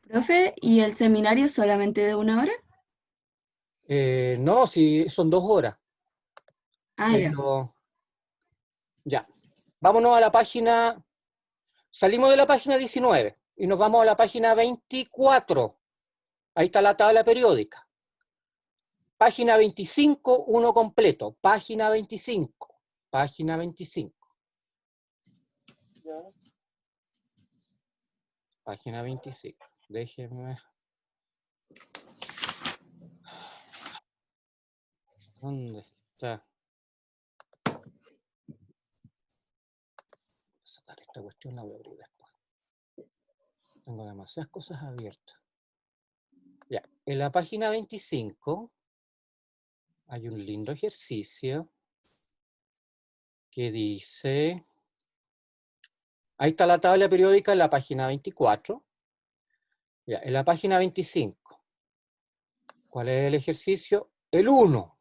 Profe, ¿y el seminario solamente de 1 hora? No, si son 2 horas. Ah, ya. Pero, ya. Vámonos a la página. Salimos de la página 19 y nos vamos a la página 24. Ahí está la tabla periódica. Página 25, uno completo. Página 25. Página 25. Ya. Página 25. Déjenme. ¿Dónde está? Voy a sacar esta cuestión, la voy a abrir después. Tengo demasiadas cosas abiertas. Ya, en la página 25 hay un lindo ejercicio que dice... Ahí está la tabla periódica en la página 24. Ya, en la página 25. ¿Cuál es el ejercicio? El 1.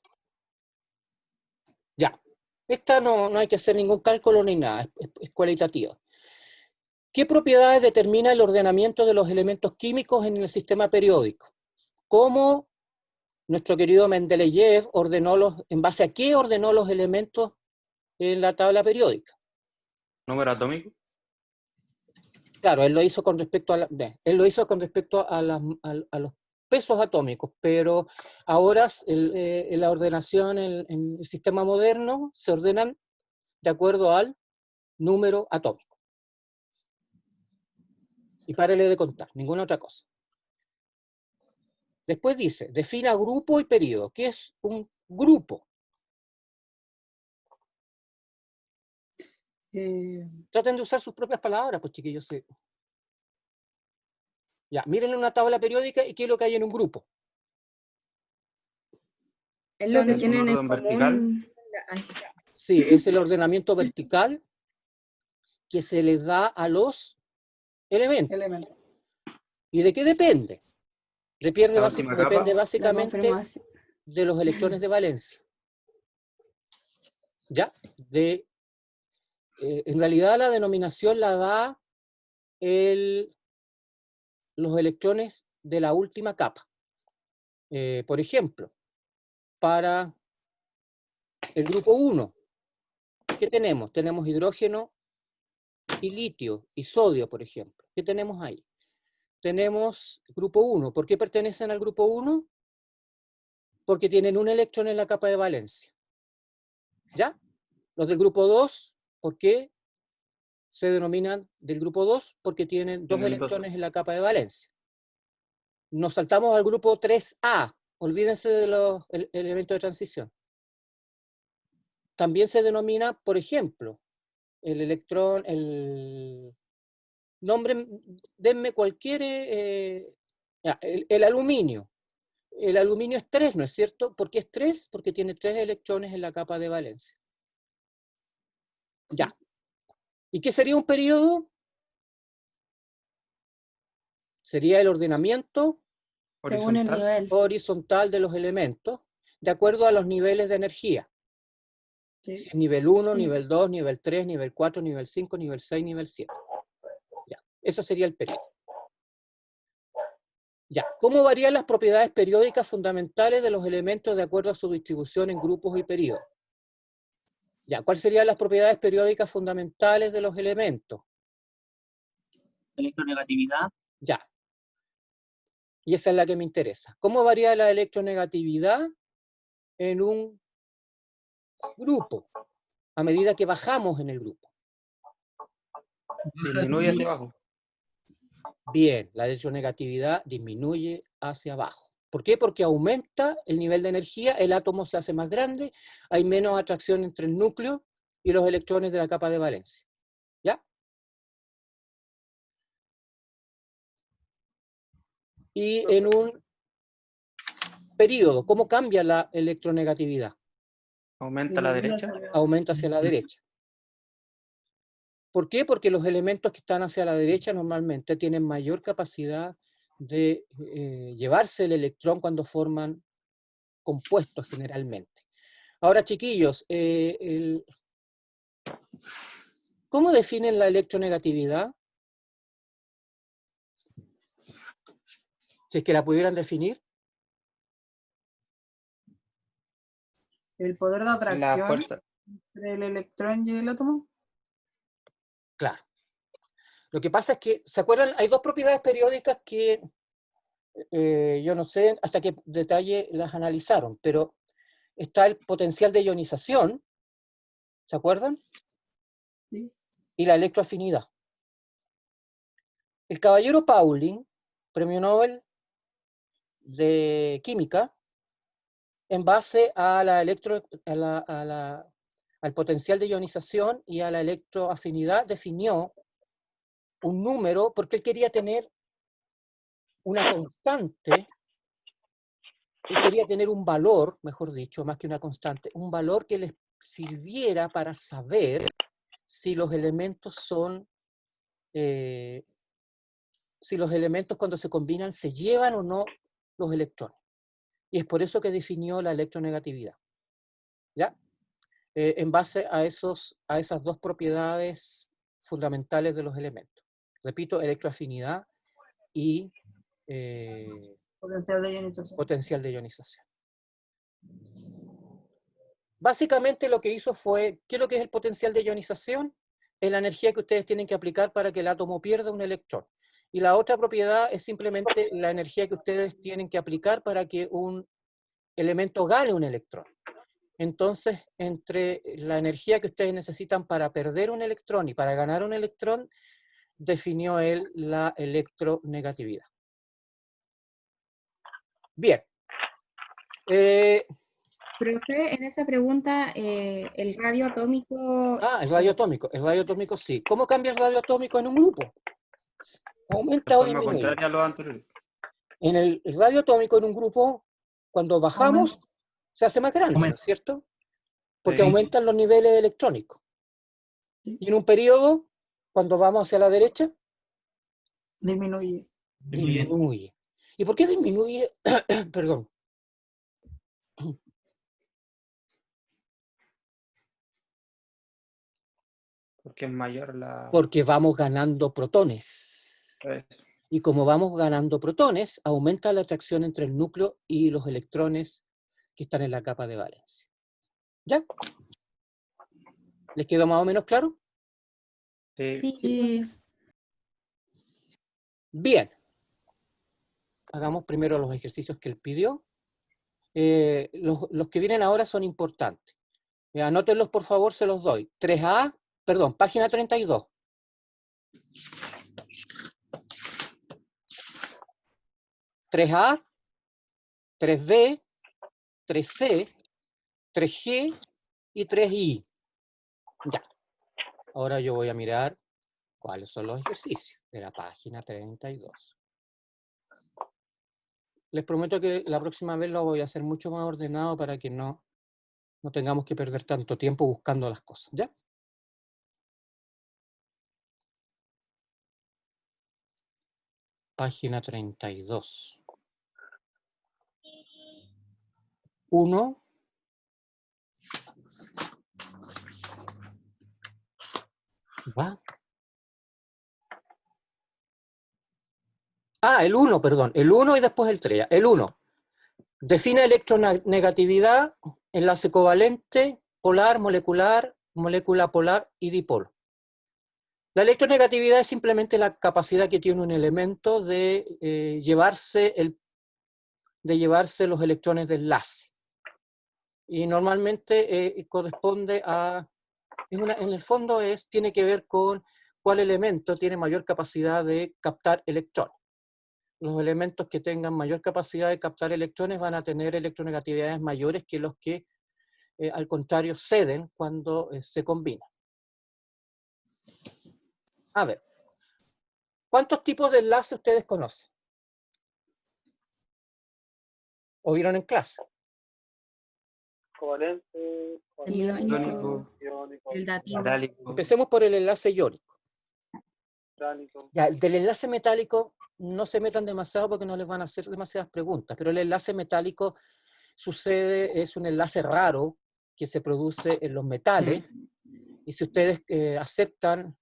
Ya. Esta no hay que hacer ningún cálculo ni nada, es cualitativa. ¿Qué propiedades determina el ordenamiento de los elementos químicos en el sistema periódico? ¿Cómo nuestro querido Mendeleev ordenó en base a qué ordenó los elementos en la tabla periódica? ¿Número atómico? Claro, él lo hizo con respecto a los pesos atómicos, pero ahora en la ordenación en el sistema moderno se ordenan de acuerdo al número atómico. Y párele de contar, ninguna otra cosa. Después dice, defina grupo y periodo. ¿Qué es un grupo? Traten de usar sus propias palabras, pues chiquillos. Sí. Ya, miren una tabla periódica y qué es lo que hay en un grupo. Es lo que ¿Es un tienen en orden vertical? común. Sí, es el ordenamiento vertical que se les da a los elementos. ¿Y de qué depende? Depende La última capa. La básicamente conformación. de los electrones de valencia. ¿Ya? En realidad la denominación la da los electrones de la última capa. Por ejemplo, para el grupo 1, ¿qué tenemos? Tenemos hidrógeno y litio y sodio, por ejemplo. ¿Qué tenemos ahí? Tenemos grupo 1. ¿Por qué pertenecen al grupo 1? Porque tienen un electrón en la capa de valencia. ¿Ya? Los del grupo 2, ¿por qué se denominan del grupo 2? Porque tienen 2 electrones en la capa de valencia. Nos saltamos al grupo 3A. Olvídense de los elementos de transición. También se denomina, por ejemplo, el electrón, denme cualquier, el aluminio. El aluminio es 3, ¿no es cierto? ¿Por qué es 3? Porque tiene 3 electrones en la capa de valencia. Ya. ¿Y qué sería un periodo? Sería el ordenamiento Según el nivel. horizontal de los elementos, de acuerdo a los niveles de energía. Sí. Si es nivel 1, Sí. nivel 2, nivel 3, nivel 4, nivel 5, nivel 6, nivel 7. Ya. Eso sería el periodo. Ya. ¿Cómo varían las propiedades periódicas fundamentales de los elementos de acuerdo a su distribución en grupos y periodos? Ya. ¿Cuáles serían las propiedades periódicas fundamentales de los elementos? Electronegatividad. Ya. Y esa es la que me interesa. ¿Cómo varía la electronegatividad en un grupo a medida que bajamos en el grupo? Disminuye hacia abajo. Bien, la electronegatividad disminuye hacia abajo. ¿Por qué? Porque aumenta el nivel de energía, el átomo se hace más grande, hay menos atracción entre el núcleo y los electrones de la capa de valencia. ¿Ya? Y en un periodo, ¿cómo cambia la electronegatividad? Aumenta a la derecha. Aumenta hacia la derecha. ¿Por qué? Porque los elementos que están hacia la derecha normalmente tienen mayor capacidad de llevarse el electrón cuando forman compuestos generalmente. Ahora, chiquillos, ¿cómo definen la electronegatividad? Si es que la pudieran definir. El poder de La atracción fuerza. entre el electrón y el átomo. Claro. Lo que pasa es que, ¿se acuerdan? Hay dos propiedades periódicas que yo no sé hasta qué detalle las analizaron, pero está el potencial de ionización, ¿se acuerdan? Sí. Y la electroafinidad. El caballero Pauling, premio Nobel de Química, en base a la al potencial de ionización y a la electroafinidad, definió un número porque él quería tener una constante, él quería tener un valor, mejor dicho, más que una constante, un valor que les sirviera para saber si los elementos son, si los elementos cuando se combinan se llevan o no los electrones. Y es por eso que definió la electronegatividad. ¿Ya? En base a esas dos propiedades fundamentales de los elementos. Repito, electroafinidad y Potencial de ionización. potencial de ionización. Básicamente lo que hizo fue, ¿qué es lo que es el potencial de ionización? Es la energía que ustedes tienen que aplicar para que el átomo pierda un electrón. Y la otra propiedad es simplemente la energía que ustedes tienen que aplicar para que un elemento gane un electrón. Entonces, entre la energía que ustedes necesitan para perder un electrón y para ganar un electrón, definió él la electronegatividad. Bien. Profe, en esa pregunta, el radio atómico... El radio atómico. El radio atómico sí. ¿Cómo cambia el radio atómico en un grupo? ¿Aumenta De o forma disminuye? contraria a lo anterior. En el radio atómico en un grupo, cuando bajamos, se hace más grande, ¿no es cierto? Porque Sí. aumentan los niveles electrónicos. Y en un periodo, cuando vamos hacia la derecha, Disminuye. disminuye. ¿Y por qué disminuye? Perdón. Porque es mayor la... Porque vamos ganando protones. Y como vamos ganando protones, aumenta la atracción entre el núcleo y los electrones que están en la capa de valencia. ¿Ya? ¿Les quedó más o menos claro? Sí. Sí. Bien. Hagamos primero los ejercicios que él pidió. Los que vienen ahora son importantes. Anótenlos, por favor, se los doy. 3A, perdón, página 32. (3A), 3B, 3C, 3G y 3I. Ya. Ahora yo voy a mirar cuáles son los ejercicios de la página 32. Les prometo que la próxima vez lo voy a hacer mucho más ordenado para que no tengamos que perder tanto tiempo buscando las cosas, ¿ya? Página 32. 1. ¿Va? El 1, perdón. El 1 y después el 3. El 1. Define electronegatividad, enlace covalente, polar, molecular, molécula polar y dipolo. La electronegatividad es simplemente la capacidad que tiene un elemento de llevarse los electrones de enlace. Y normalmente corresponde a... en el fondo tiene que ver con cuál elemento tiene mayor capacidad de captar electrones. Los elementos que tengan mayor capacidad de captar electrones van a tener electronegatividades mayores que los que, al contrario, ceden cuando se combinan. A ver, ¿cuántos tipos de enlace ustedes conocen? ¿O vieron en clase? Covalente, Iónico, el dativo. Metálico. Empecemos por el enlace iónico. metálico. Ya, del enlace metálico no se metan demasiado porque no les van a hacer demasiadas preguntas, pero el enlace metálico sucede, es un enlace raro que se produce en los metales, y si ustedes aceptan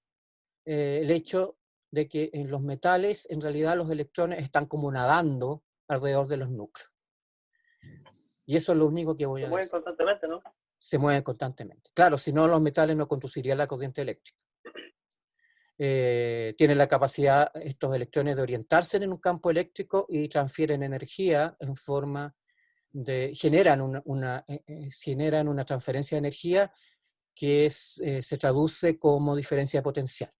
el hecho de que en los metales en realidad los electrones están como nadando alrededor de los núcleos. Y eso es lo único que voy a Se mueven decir. constantemente, ¿no? Se mueven constantemente. Claro, si no los metales no conducirían la corriente eléctrica. Tienen la capacidad estos electrones de orientarse en un campo eléctrico y transfieren energía en forma de... generan una transferencia de energía que se traduce como diferencia de potencial.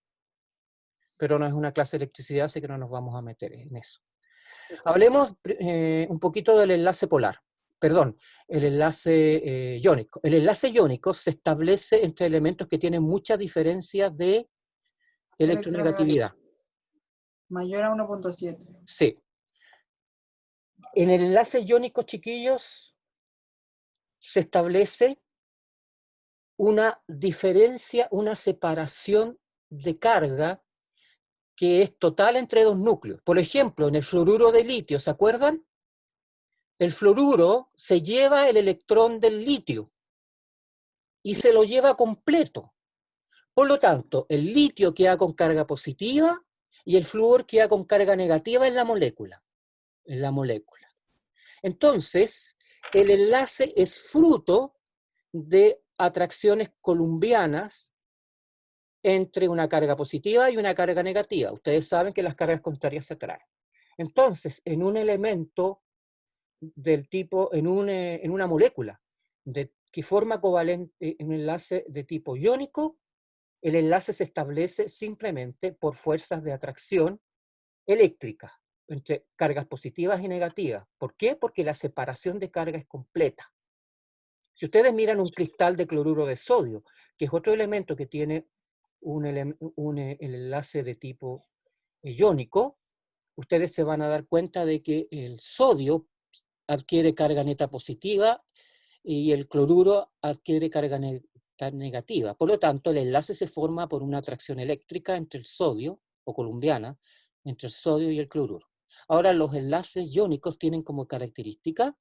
Pero no es una clase de electricidad, así que no nos vamos a meter en eso. Hablemos un poquito del enlace polar. Perdón, el enlace iónico. El enlace iónico se establece entre elementos que tienen muchas diferencias de electronegatividad. Mayor a 1.7. Sí. En el enlace iónico, chiquillos, se establece una diferencia, una separación de carga que es total entre dos núcleos. Por ejemplo, en el fluoruro de litio, ¿se acuerdan? El fluoruro se lleva el electrón del litio y se lo lleva completo. Por lo tanto, el litio queda con carga positiva y el flúor queda con carga negativa en la molécula. Entonces, el enlace es fruto de atracciones columbianas entre una carga positiva y una carga negativa. Ustedes saben que las cargas contrarias se atraen. Entonces, en un elemento del tipo, en una molécula que forma covalente, un enlace de tipo iónico, el enlace se establece simplemente por fuerzas de atracción eléctrica entre cargas positivas y negativas. ¿Por qué? Porque la separación de carga es completa. Si ustedes miran un cristal de cloruro de sodio, que es otro elemento que tiene el enlace de tipo iónico, ustedes se van a dar cuenta de que el sodio adquiere carga neta positiva y el cloruro adquiere carga negativa. Por lo tanto, el enlace se forma por una atracción eléctrica entre el sodio, o columbiana, entre el sodio y el cloruro. Ahora, los enlaces iónicos tienen como característica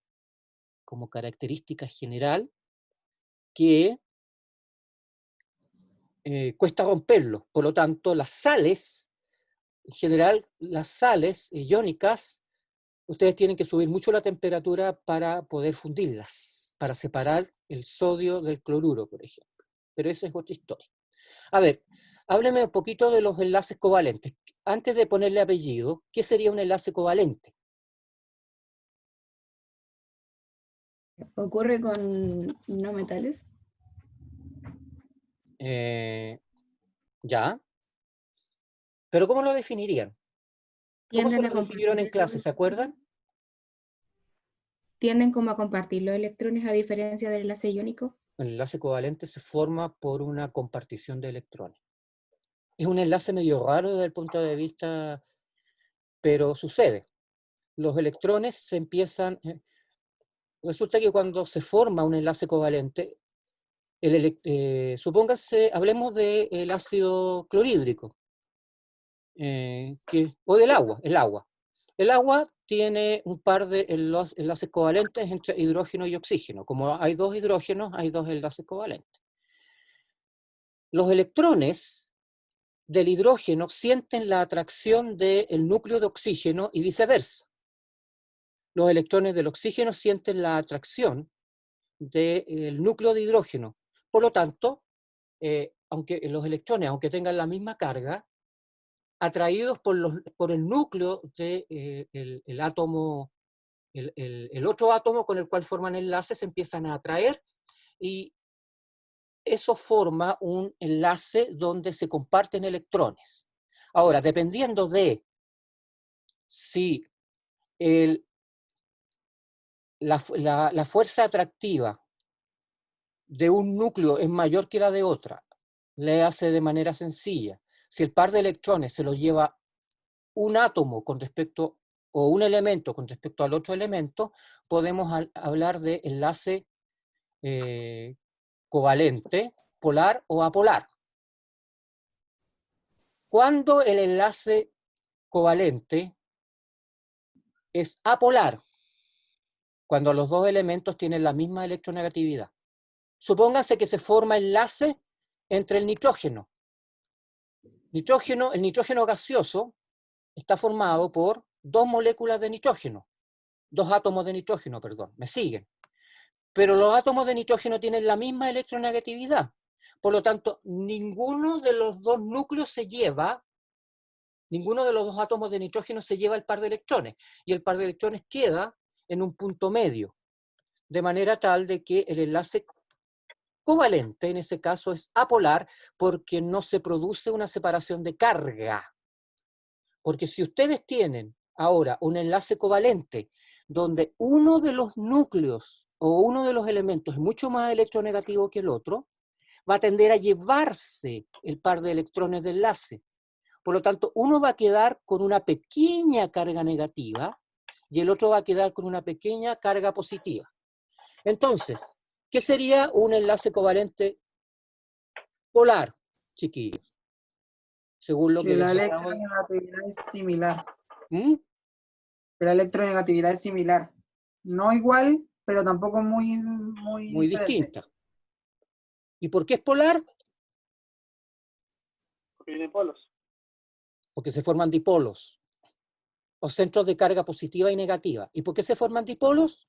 general, que cuesta romperlos. Por lo tanto, las sales, en general, las sales iónicas, ustedes tienen que subir mucho la temperatura para poder fundirlas, para separar el sodio del cloruro, por ejemplo. Pero esa es otra historia. A ver, hábleme un poquito de los enlaces covalentes. Antes de ponerle apellido, ¿qué sería un enlace covalente? ¿Ocurre con no metales? ¿Ya? ¿Pero cómo lo definirían? ¿Cómo se Tienden a lo definieron en compartir clase, se acuerdan? tienden como a compartir los electrones a diferencia del enlace iónico. El enlace covalente se forma por una compartición de electrones. Es un enlace medio raro desde el punto de vista, pero sucede. Los electrones se empiezan... resulta que cuando se forma un enlace covalente, supóngase, hablemos del ácido clorhídrico, o del agua, el agua. El agua tiene un par de enlaces covalentes entre hidrógeno y oxígeno. Como hay dos hidrógenos, hay dos enlaces covalentes. Los electrones del hidrógeno sienten la atracción del núcleo de oxígeno y viceversa. Los electrones del oxígeno sienten la atracción del núcleo de hidrógeno. Por lo tanto, aunque los electrones, aunque tengan la misma carga, atraídos por el núcleo del átomo, el otro átomo con el cual forman enlaces, se empiezan a atraer y eso forma un enlace donde se comparten electrones. Ahora, dependiendo de si la fuerza atractiva de un núcleo es mayor que la de otra, le hace de manera sencilla. Si el par de electrones se lo lleva un átomo con respecto, o un elemento con respecto al otro elemento, podemos hablar de enlace covalente, polar o apolar. Cuando el enlace covalente es apolar, cuando los dos elementos tienen la misma electronegatividad. Supónganse que se forma enlace entre el nitrógeno. El nitrógeno gaseoso está formado por dos moléculas de nitrógeno, dos átomos de nitrógeno, perdón, ¿me siguen? Pero los átomos de nitrógeno tienen la misma electronegatividad. Por lo tanto, ninguno de los dos núcleos se lleva, ninguno de los dos átomos de nitrógeno se lleva el par de electrones, y el par de electrones queda en un punto medio, de manera tal de que el enlace covalente, en ese caso, es apolar, porque no se produce una separación de carga. Porque si ustedes tienen ahora un enlace covalente, donde uno de los núcleos o uno de los elementos es mucho más electronegativo que el otro, va a tender a llevarse el par de electrones de enlace. Por lo tanto, uno va a quedar con una pequeña carga negativa y el otro va a quedar con una pequeña carga positiva. Entonces, ¿qué sería un enlace covalente polar, chiquillos? Según lo Que que la les... electronegatividad es similar. ¿Mm? Que la electronegatividad es similar. No igual, pero tampoco muy Muy diferente. distinta. ¿Y por qué es polar? Porque tiene polos. Porque se forman dipolos, o centros de carga positiva y negativa. ¿Y por qué se forman dipolos?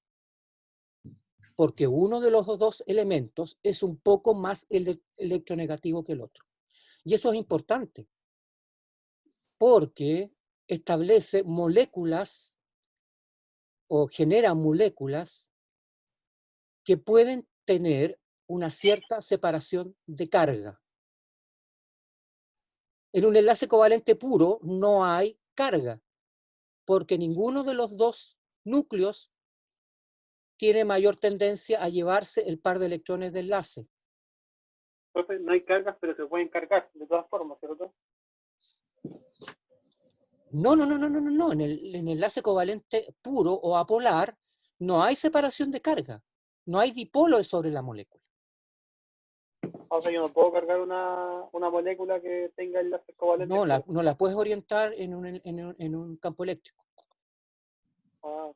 Porque uno de los dos elementos es un poco más electronegativo que el otro. Y eso es importante, porque establece moléculas o genera moléculas que pueden tener una cierta separación de carga. En un enlace covalente puro no hay carga, porque ninguno de los dos núcleos tiene mayor tendencia a llevarse el par de electrones de enlace. Entonces no hay cargas, pero se pueden cargar de todas formas, ¿cierto? No. En el enlace covalente puro o apolar no hay separación de carga. No hay dipolo sobre la molécula. O sea, yo no puedo cargar una molécula que tenga enlaces covalentes. No la puedes orientar en un campo eléctrico. Ah,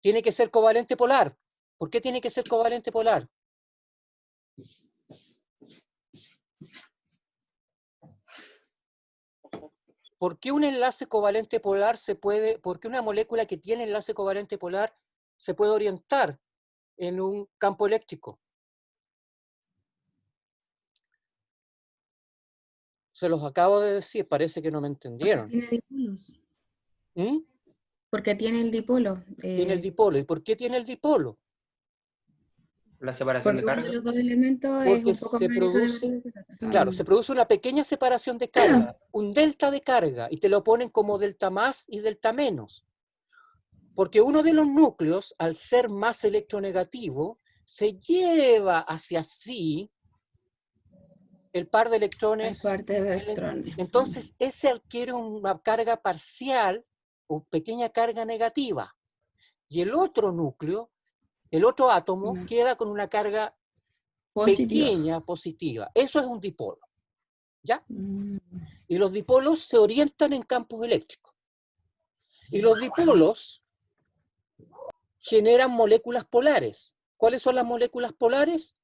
Tiene que ser covalente polar. ¿Por qué tiene que ser covalente polar? ¿Por qué un enlace covalente polar por qué una molécula que tiene enlace covalente polar se puede orientar en un campo eléctrico? Se los acabo de decir, parece que no me entendieron. Porque tiene dipolos. ¿Mm? Porque tiene el dipolo. Tiene el dipolo. ¿Y por qué tiene el dipolo? La separación Porque de uno de carga. los dos elementos es Porque un poco se más produce, electronegativo que el otro. claro, se produce una pequeña separación de carga, un delta de carga, y te lo ponen como delta más y delta menos. Porque uno de los núcleos, al ser más electronegativo, se lleva hacia sí el par de Hay electrones. parte de electrones. Entonces, ese adquiere una carga parcial o pequeña carga negativa. Y el otro núcleo, el otro átomo, queda con una carga Positiva. pequeña positiva. Eso es un dipolo. ¿Ya? Y los dipolos se orientan en campos eléctricos. Y los dipolos generan moléculas polares. ¿Cuáles son las moléculas polares?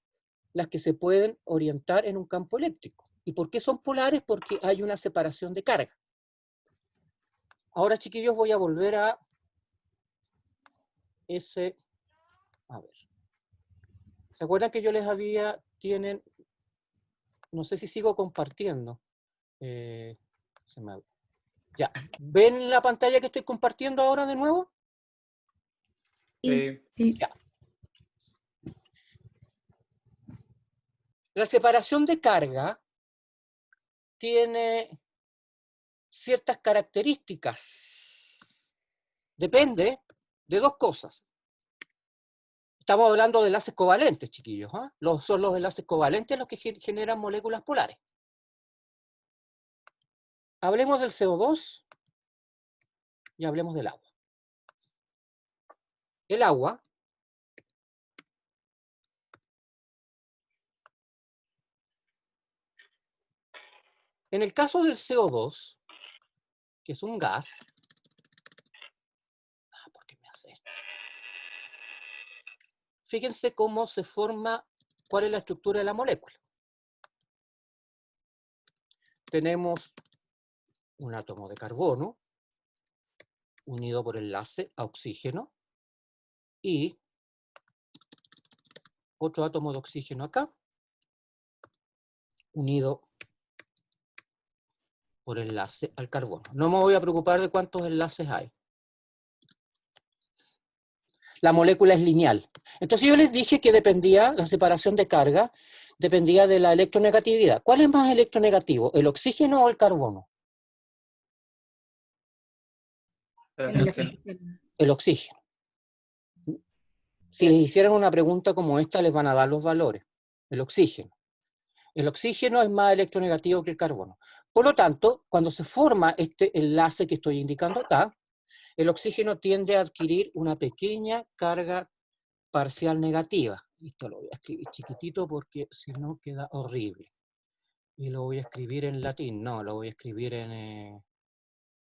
Las que se pueden orientar en un campo eléctrico. ¿Y por qué son polares? Porque hay una separación de carga. Ahora, chiquillos, voy a volver a ese... A ver. ¿Se acuerdan que yo les tienen... No sé si sigo compartiendo. Ya. ¿Ven la pantalla que estoy compartiendo ahora de nuevo? Sí. Ya. La separación de carga tiene ciertas características. Depende de dos cosas. Estamos hablando de enlaces covalentes, chiquillos. Son los enlaces covalentes los que generan moléculas polares. Hablemos del CO2 y hablemos del agua. El agua en el caso del CO2, que es un gas, ¿por qué me hace esto? Fíjense cómo se forma ¿cuál es la estructura de la molécula? Tenemos un átomo de carbono unido por enlace a oxígeno y otro átomo de oxígeno acá, unido por enlace al carbono. No me voy a preocupar de cuántos enlaces hay. La molécula es lineal. Entonces yo les dije que dependía, la separación de carga, dependía de la electronegatividad. ¿Cuál es más electronegativo, el oxígeno o el carbono? El oxígeno. Si les hicieran una pregunta como esta, les van a dar los valores. El oxígeno. El oxígeno es más electronegativo que el carbono. Por lo tanto, cuando se forma este enlace que estoy indicando acá, el oxígeno tiende a adquirir una pequeña carga parcial negativa. Esto lo voy a escribir chiquitito porque si no queda horrible. Y lo voy a escribir en latín, no, lo voy a escribir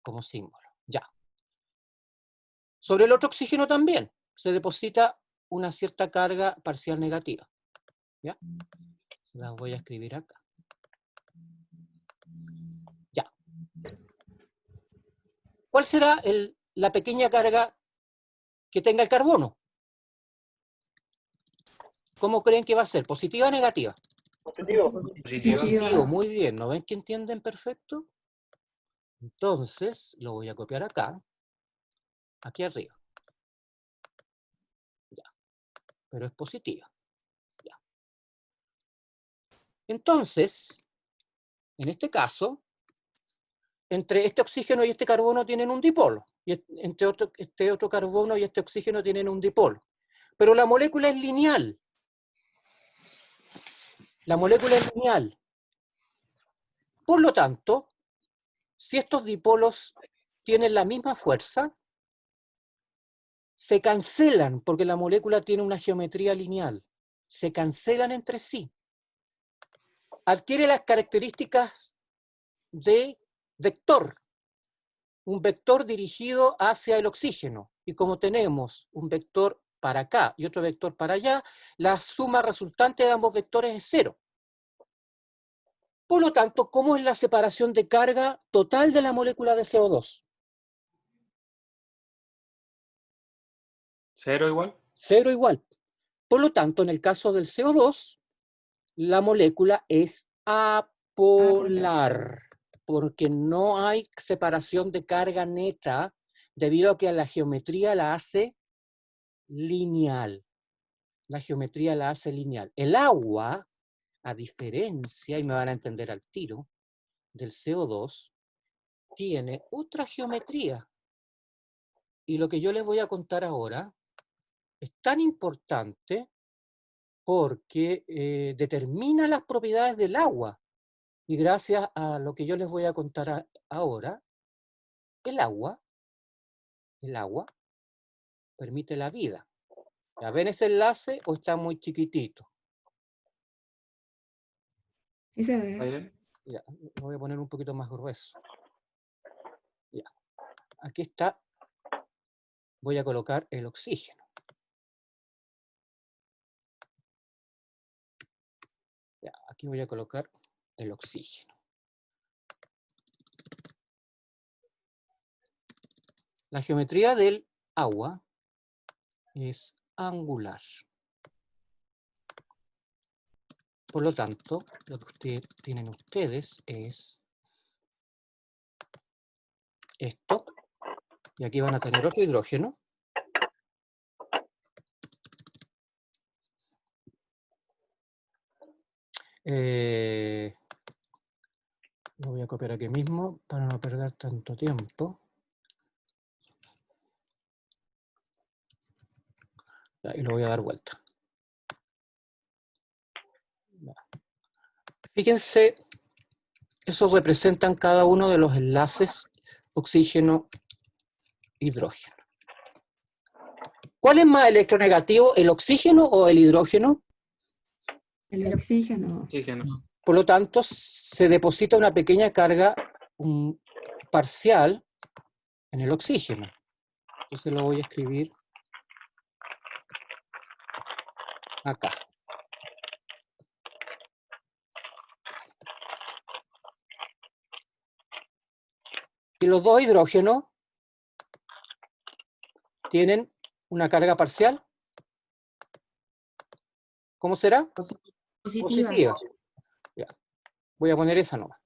como símbolo. Ya. Sobre el otro oxígeno también se deposita una cierta carga parcial negativa. ¿Ya? La voy a escribir acá. Ya. ¿Cuál será la pequeña carga que tenga el carbono? ¿Cómo creen que va a ser? ¿Positiva o negativa? Positivo. Positivo, muy bien. ¿No ven que entienden perfecto? Entonces, lo voy a copiar acá, aquí arriba. Ya. Pero es positiva. Ya. Entonces, en este caso, entre este oxígeno y este carbono tienen un dipolo. Y entre este otro carbono y este oxígeno tienen un dipolo. Pero la molécula es lineal. La molécula es lineal. Por lo tanto, si estos dipolos tienen la misma fuerza, se cancelan porque la molécula tiene una geometría lineal. Se cancelan entre sí. Adquiere las características de vector. Un vector dirigido hacia el oxígeno. Y como tenemos un vector para acá y otro vector para allá, la suma resultante de ambos vectores es 0. Por lo tanto, ¿cómo es la separación de carga total de la molécula de CO2? 0 igual. 0 igual. Por lo tanto, en el caso del CO2, la molécula es apolar, porque no hay separación de carga neta debido a que la geometría la hace lineal. La geometría la hace lineal. El agua, a diferencia, y me van a entender al tiro, del CO2, tiene otra geometría. Y lo que yo les voy a contar ahora es tan importante porque determina las propiedades del agua. Y gracias a lo que yo les voy a contar ahora, el agua permite la vida. ¿Ya ven ese enlace o está muy chiquitito? Sí se ve. Ya, lo voy a poner un poquito más grueso. Ya. Aquí está. Voy a colocar el oxígeno. Ya, aquí voy a colocar el oxígeno. La geometría del agua es angular. Por lo tanto, lo que tienen ustedes es esto. Y aquí van a tener otro hidrógeno. Lo voy a copiar aquí mismo para no perder tanto tiempo. Ya, y lo voy a dar vuelta. Ya. Fíjense, esos representan cada uno de los enlaces oxígeno-hidrógeno. ¿Cuál es más electronegativo, el oxígeno o el hidrógeno? El oxígeno. Oxígeno. Por lo tanto, se deposita una pequeña carga parcial en el oxígeno. Entonces lo voy a escribir acá. Y los dos hidrógenos tienen una carga parcial. ¿Cómo será? Positiva. Ya. Voy a poner esa nomás.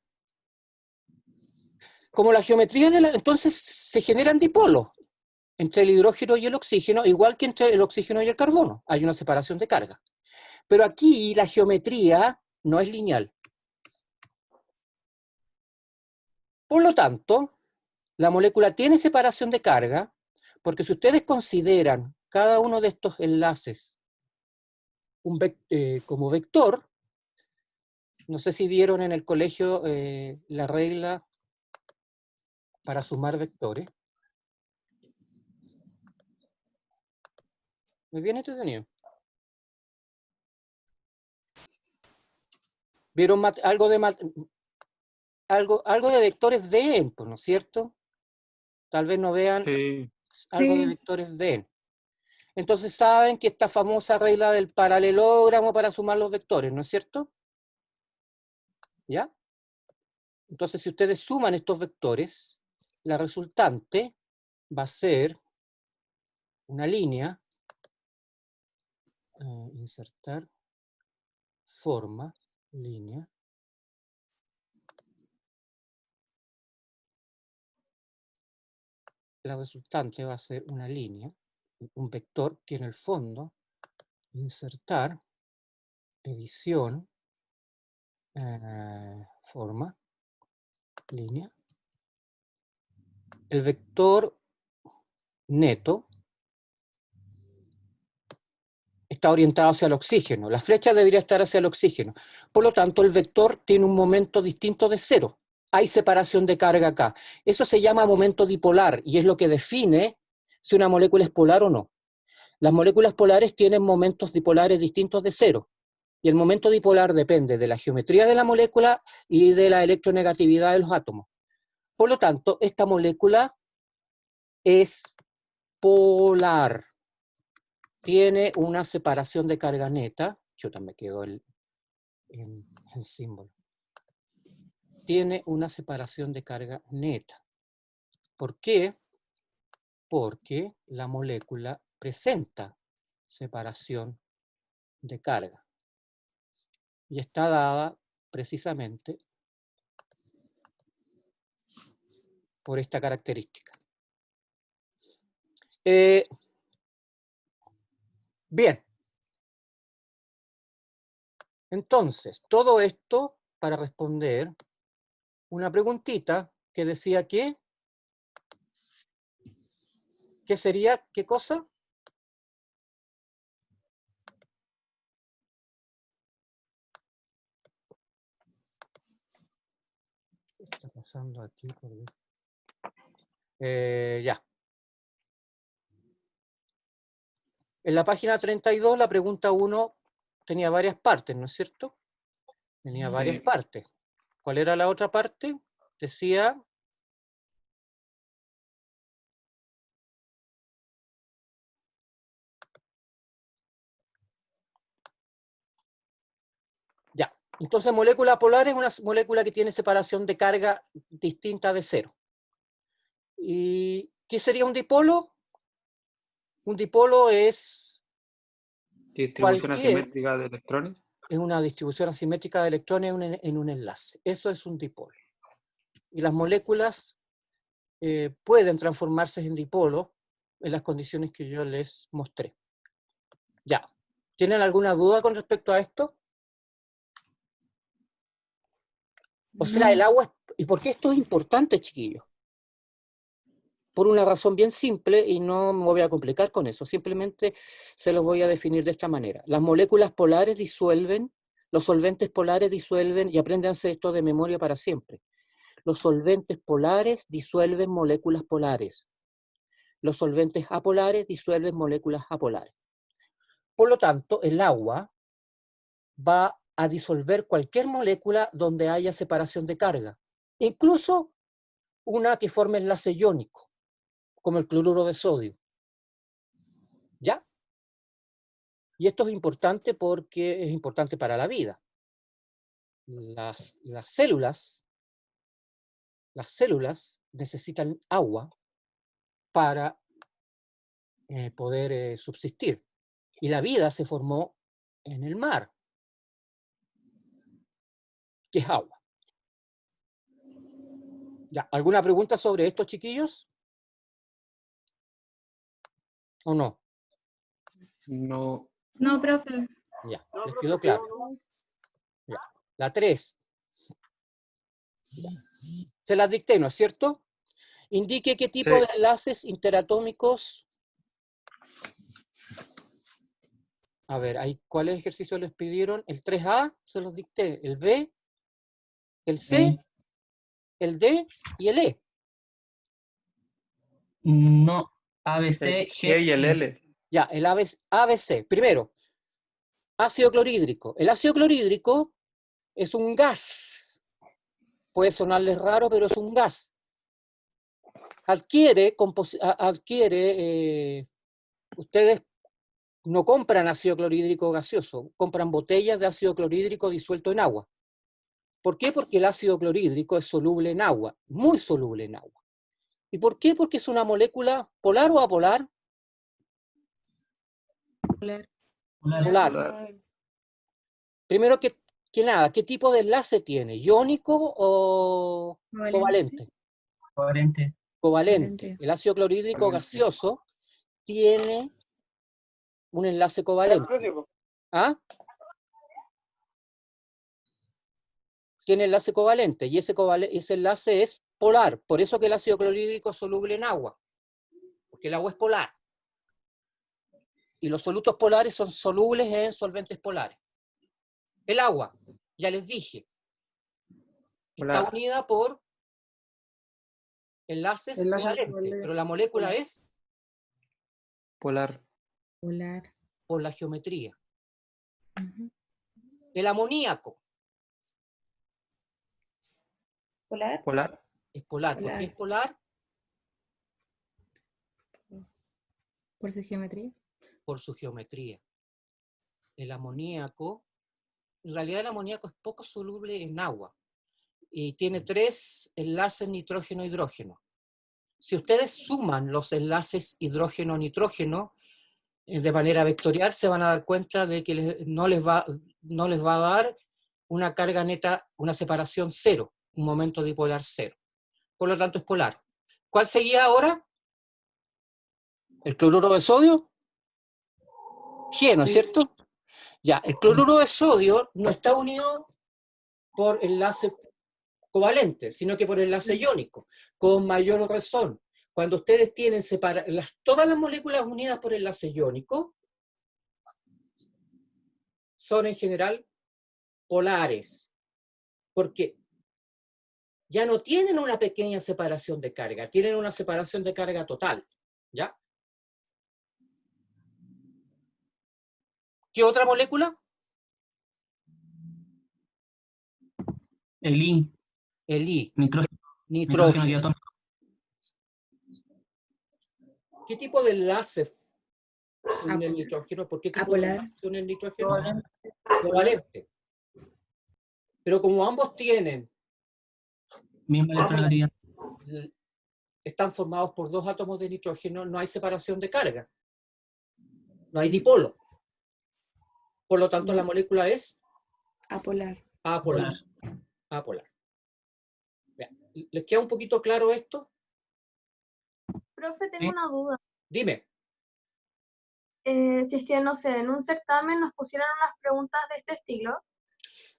Como la geometría entonces se generan dipolos entre el hidrógeno y el oxígeno, igual que entre el oxígeno y el carbono. Hay una separación de carga. Pero aquí la geometría no es lineal. Por lo tanto, la molécula tiene separación de carga, porque si ustedes consideran cada uno de estos enlaces como vector, no sé si vieron en el colegio la regla para sumar vectores. Es bien entretenido. ¿Vieron algo de vectores Venn, ¿no es cierto? Tal vez no vean algo de vectores Venn. Entonces saben que esta famosa regla del paralelogramo para sumar los vectores, ¿no es cierto? ¿Ya? Entonces si ustedes suman estos vectores, la resultante va a ser una línea, insertar, forma, línea. La resultante va a ser una línea, un vector que en el fondo, insertar, edición, forma, línea. El vector neto está orientado hacia el oxígeno. La flecha debería estar hacia el oxígeno. Por lo tanto, el vector tiene un momento distinto de cero. Hay separación de carga acá. Eso se llama momento dipolar y es lo que define si una molécula es polar o no. Las moléculas polares tienen momentos dipolares distintos de cero. Y el momento dipolar depende de la geometría de la molécula y de la electronegatividad de los átomos. Por lo tanto, esta molécula es polar. Tiene una separación de carga neta. Chuta, me quedó el símbolo. Tiene una separación de carga neta. ¿Por qué? Porque la molécula presenta separación de carga. Y está dada precisamente por esta característica. Bien. Entonces, todo esto para responder una preguntita que decía que, ¿qué sería? ¿Qué cosa? ¿Qué está pasando aquí? Ya. En la página 32, la pregunta 1 tenía varias partes, ¿no es cierto? Tenía varias partes. ¿Cuál era la otra parte? Decía... Ya. Entonces, molécula polar es una molécula que tiene separación de carga distinta de cero. ¿Y qué sería un dipolo? Un dipolo es... Distribución asimétrica de electrones. Es una distribución asimétrica de electrones en un enlace. Eso es un dipolo. Y las moléculas pueden transformarse en dipolo en las condiciones que yo les mostré. Ya. ¿Tienen alguna duda con respecto a esto? O sea, el agua... ¿Y por qué esto es importante, chiquillos? Por una razón bien simple, y no me voy a complicar con eso, simplemente se los voy a definir de esta manera. Las moléculas polares disuelven, los solventes polares disuelven, y apréndanse esto de memoria para siempre. Los solventes polares disuelven moléculas polares. Los solventes apolares disuelven moléculas apolares. Por lo tanto, el agua va a disolver cualquier molécula donde haya separación de carga, incluso una que forme enlace iónico, como el cloruro de sodio. ¿Ya? Y esto es importante porque es importante para la vida. Las células necesitan agua para poder subsistir. Y la vida se formó en el mar, que es agua. Ya, ¿alguna pregunta sobre esto, chiquillos? ¿O no? No. No, profe. Ya, ¿les quedó claro? Ya. La 3. Se las dicté, ¿no es cierto? Indique qué tipo Sí. de enlaces interatómicos. A ver, ¿cuáles ejercicios les pidieron? El 3A, se los dicté. El B, el C, Sí. el D y el E. No. A, B, El C, G y el I. L. Ya, el ABC. Primero, ácido clorhídrico. El ácido clorhídrico es un gas. Puede sonarles raro, pero es un gas. Ustedes no compran ácido clorhídrico gaseoso, compran botellas de ácido clorhídrico disuelto en agua. ¿Por qué? Porque el ácido clorhídrico es soluble en agua, muy soluble en agua. ¿Y por qué? Porque es una molécula polar o apolar. Polar. Polar. Primero que nada, ¿qué tipo de enlace tiene? ¿Iónico o covalente? Covalente. Covalente. El ácido clorhídrico gaseoso tiene un enlace covalente. ¿Ah? Tiene enlace covalente y ese enlace es polar. Por eso que el ácido clorhídrico es soluble en agua. Porque el agua es polar. Y los solutos polares son solubles en solventes polares. El agua, ya les dije, está Polar. unida por enlaces covalentes, pero la molécula es Polar. Polar. por la geometría. Ujú. El amoníaco ¿Polar? Polar. es polar. ¿Por qué es polar? Por su geometría. Por su geometría. El amoníaco, en realidad el amoníaco es poco soluble en agua y tiene 3 enlaces nitrógeno-hidrógeno. Si ustedes suman los enlaces hidrógeno-nitrógeno de manera vectorial, se van a dar cuenta de que no les va a dar una carga neta, una separación cero, un momento dipolar cero. Por lo tanto es polar. ¿Cuál seguía ahora? ¿El cloruro de sodio? G, ¿no es cierto? Ya, el cloruro de sodio no está unido por enlace covalente, sino que por enlace iónico, con mayor razón. Cuando ustedes tienen todas las moléculas unidas por enlace iónico, son en general polares, porque ya no tienen una pequeña separación de carga, tienen una separación de carga total, ¿ya? ¿Qué otra molécula? El I. El I, Nitrógeno. nitrógeno. Nitrógeno diatómico. ¿Qué tipo de enlace se une el Apolar. nitrógeno? ¿Por qué tipo de Apolar. enlace se une el nitrógeno? Covalente. Pero como ambos tienen, Misma electronegatividad. están formados por 2 átomos de nitrógeno, no hay separación de carga. No hay dipolo. Por lo tanto, la molécula es Apolar. apolar. Apolar. Vean, ¿les queda un poquito claro esto? Profe, tengo Sí. una duda. Dime. Si es que, no sé, en un certamen nos pusieran unas preguntas de este estilo,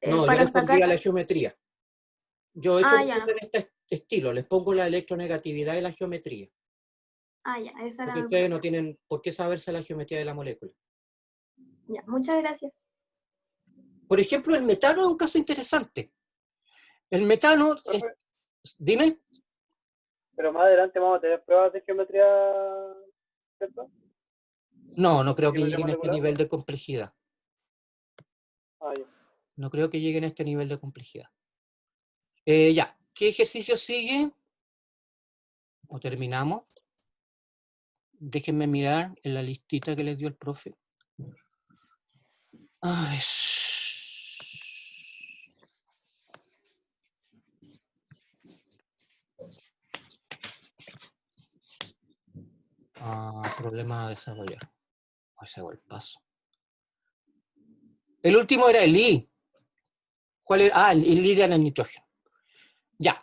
No, yo para les pondría sacar... la geometría. Yo he hecho Ah, ya. cosas de este estilo, les pongo la electronegatividad y la geometría. Ah, ya, esa era Porque mi ustedes pregunta. no tienen por qué saberse la geometría de la molécula. Ya, muchas gracias. Por ejemplo, el metano es un caso interesante. El metano, Profe, dime. pero más adelante vamos a tener pruebas de geometría, ¿cierto? No creo que ¿Geometría lleguen a este molecular? nivel de complejidad. Ah, ya. No creo que lleguen a este nivel de complejidad. Ya, ¿qué ejercicio sigue? ¿O terminamos? Déjenme mirar en la listita que les dio el profe. A ver. problema a desarrollar. Ese fue el paso. El último era el I. ¿Cuál era? Ah, el I era el nitrógeno. Ya.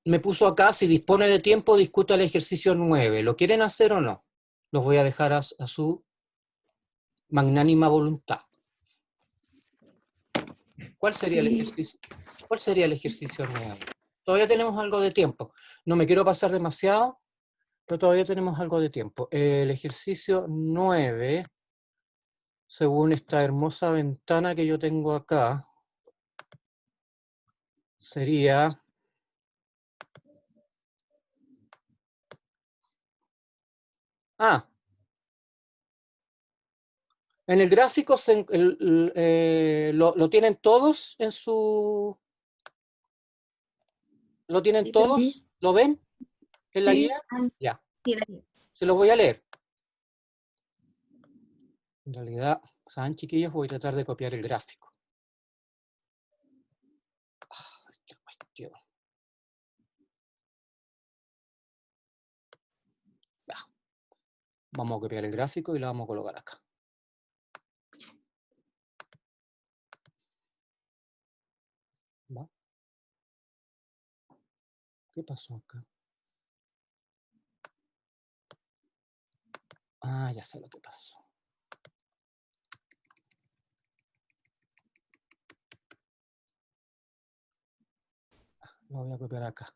Me puso acá, si dispone de tiempo, discuta el ejercicio 9. ¿Lo quieren hacer o no? Los voy a dejar a su magnánima voluntad. ¿Cuál sería el ejercicio? ¿Cuál sería el ejercicio 9? Todavía tenemos algo de tiempo. No me quiero pasar demasiado, pero todavía tenemos algo de tiempo. El ejercicio 9, según esta hermosa ventana que yo tengo acá, sería... en el gráfico lo tienen todos en su... ¿Lo tienen todos? Sí. ¿Lo ven? ¿En la guía? Ya. Sí, la guía. Se los voy a leer. En realidad, ¿saben, chiquillos? Voy a tratar de copiar el gráfico. Qué cuestión. Vamos a copiar el gráfico y lo vamos a colocar acá. ¿Va? ¿Qué pasó acá? Ah, ya sé lo que pasó. Lo voy a copiar acá.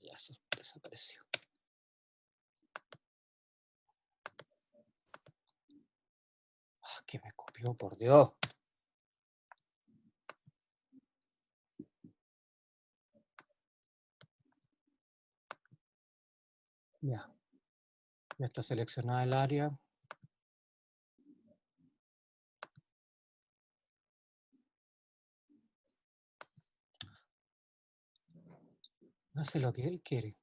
Ya se desapareció. Que me copió, por Dios. Ya. Ya está seleccionada el área. Hace lo que él quiere.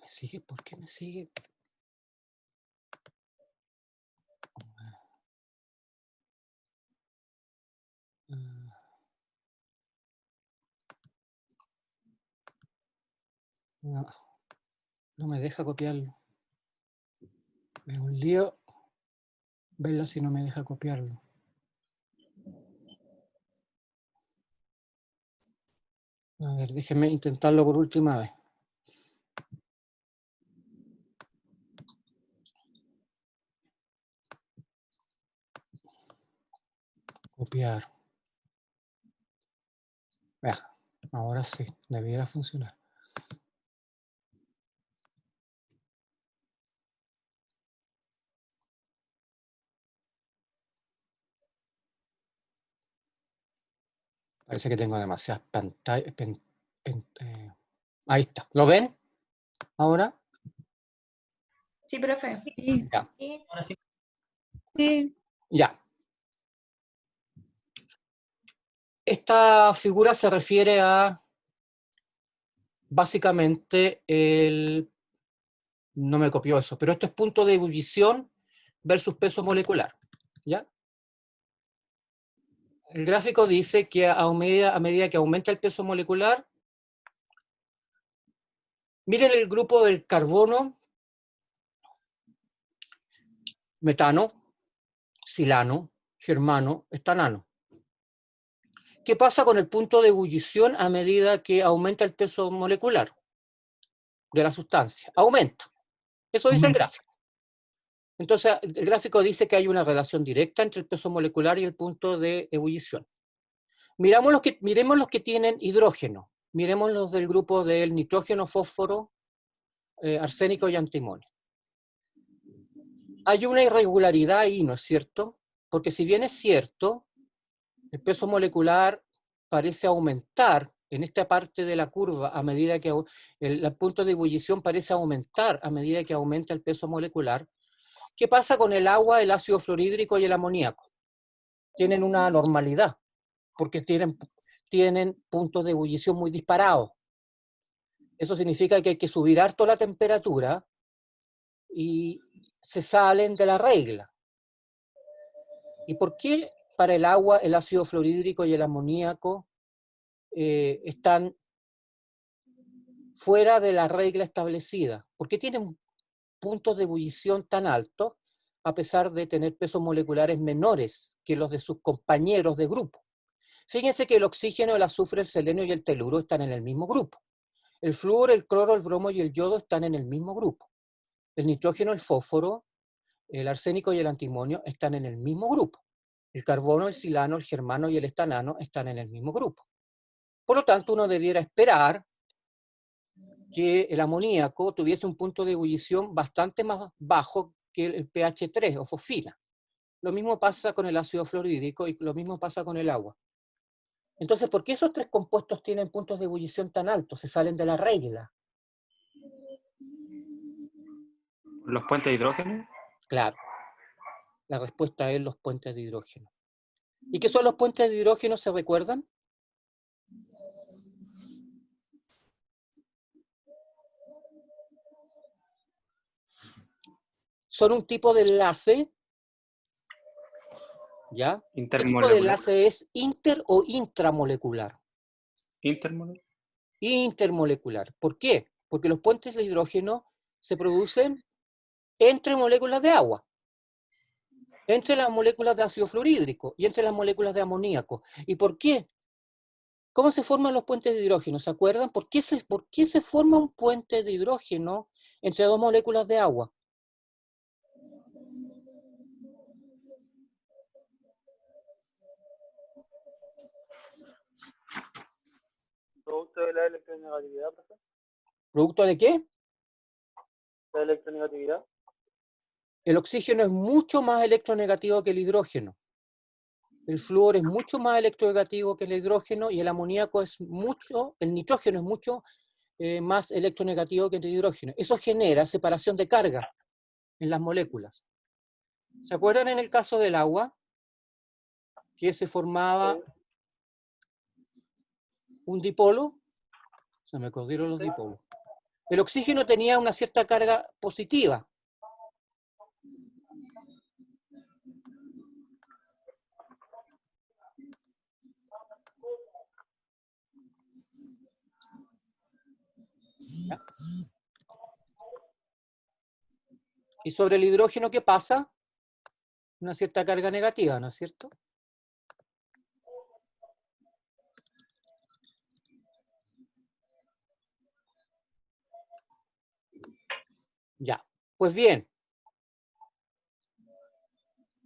¿Me sigue? ¿Por qué me sigue? No, no me deja copiarlo. Es un lío verlo si no me deja copiarlo. A ver, déjenme intentarlo por última vez. Copiar. Ya, ahora sí, debiera funcionar. Parece que tengo demasiadas pantallas. Ahí está. ¿Lo ven? ¿Ahora? Sí, profe. Ya. Ahora sí. Sí. Ya. Esta figura se refiere a básicamente no me copió eso, pero esto es punto de ebullición versus peso molecular. ¿Ya? El gráfico dice que a medida que aumenta el peso molecular, miren el grupo del carbono, metano, silano, germano, estanano. ¿Qué pasa con el punto de ebullición a medida que aumenta el peso molecular de la sustancia? Aumenta. Eso dice el gráfico. Entonces, el gráfico dice que hay una relación directa entre el peso molecular y el punto de ebullición. Miremos los que tienen hidrógeno. Miremos los del grupo del nitrógeno, fósforo, arsénico y antimonio. Hay una irregularidad ahí, ¿no es cierto? Porque si bien es cierto, el peso molecular parece aumentar en esta parte de la curva a medida que el punto de ebullición parece aumentar a medida que aumenta el peso molecular. ¿Qué pasa con el agua, el ácido fluorhídrico y el amoníaco? Tienen una normalidad, porque tienen puntos de ebullición muy disparados. Eso significa que hay que subir harto la temperatura y se salen de la regla. ¿Y por qué para el agua el ácido fluorhídrico y el amoníaco están fuera de la regla establecida? ¿Por qué tienen puntos de ebullición tan altos a pesar de tener pesos moleculares menores que los de sus compañeros de grupo? Fíjense que el oxígeno, el azufre, el selenio y el teluro están en el mismo grupo. El flúor, el cloro, el bromo y el yodo están en el mismo grupo. El nitrógeno, el fósforo, el arsénico y el antimonio están en el mismo grupo. El carbono, el silano, el germano y el estanano están en el mismo grupo. Por lo tanto, uno debiera esperar que el amoníaco tuviese un punto de ebullición bastante más bajo que el pH 3 o fosfina. Lo mismo pasa con el ácido fluorhídrico y lo mismo pasa con el agua. Entonces, ¿por qué esos tres compuestos tienen puntos de ebullición tan altos? Se salen de la regla. ¿Los puentes de hidrógeno? Claro. La respuesta es los puentes de hidrógeno. ¿Y qué son los puentes de hidrógeno? ¿Se recuerdan? Son un tipo de enlace, ¿ya? ¿Qué tipo de enlace es inter o intramolecular? Intermolecular. Intermolecular. ¿Por qué? Porque los puentes de hidrógeno se producen entre moléculas de agua, entre las moléculas de ácido fluorhídrico y entre las moléculas de amoníaco. ¿Y por qué? ¿Cómo se forman los puentes de hidrógeno? ¿Se acuerdan? ¿Por qué se forma un puente de hidrógeno entre dos moléculas de agua? ¿Producto de la electronegatividad, profesor? ¿Producto de qué? La electronegatividad. El oxígeno es mucho más electronegativo que el hidrógeno. El flúor es mucho más electronegativo que el hidrógeno y el amoníaco es mucho, el nitrógeno es mucho más electronegativo que el hidrógeno. Eso genera separación de carga en las moléculas. ¿Se acuerdan en el caso del agua? Que se formaba un dipolo. Se me corrieron los dipolos. El oxígeno tenía una cierta carga positiva. ¿Ya? Y sobre el hidrógeno, ¿qué pasa? Una cierta carga negativa, ¿no es cierto? Ya, pues bien.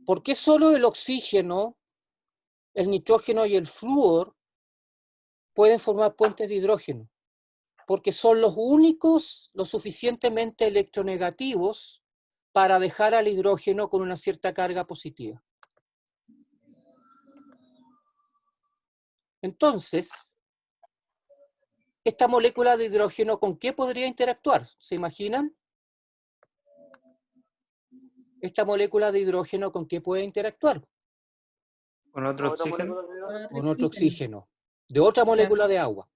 ¿Por qué solo el oxígeno, el nitrógeno y el flúor pueden formar puentes de hidrógeno? Porque son los únicos lo suficientemente electronegativos para dejar al hidrógeno con una cierta carga positiva. Entonces, esta molécula de hidrógeno, ¿con qué podría interactuar? ¿Se imaginan? Esta molécula de hidrógeno, ¿con qué puede interactuar? ¿Con otro oxígeno? Con otro oxígeno, de otra molécula de agua.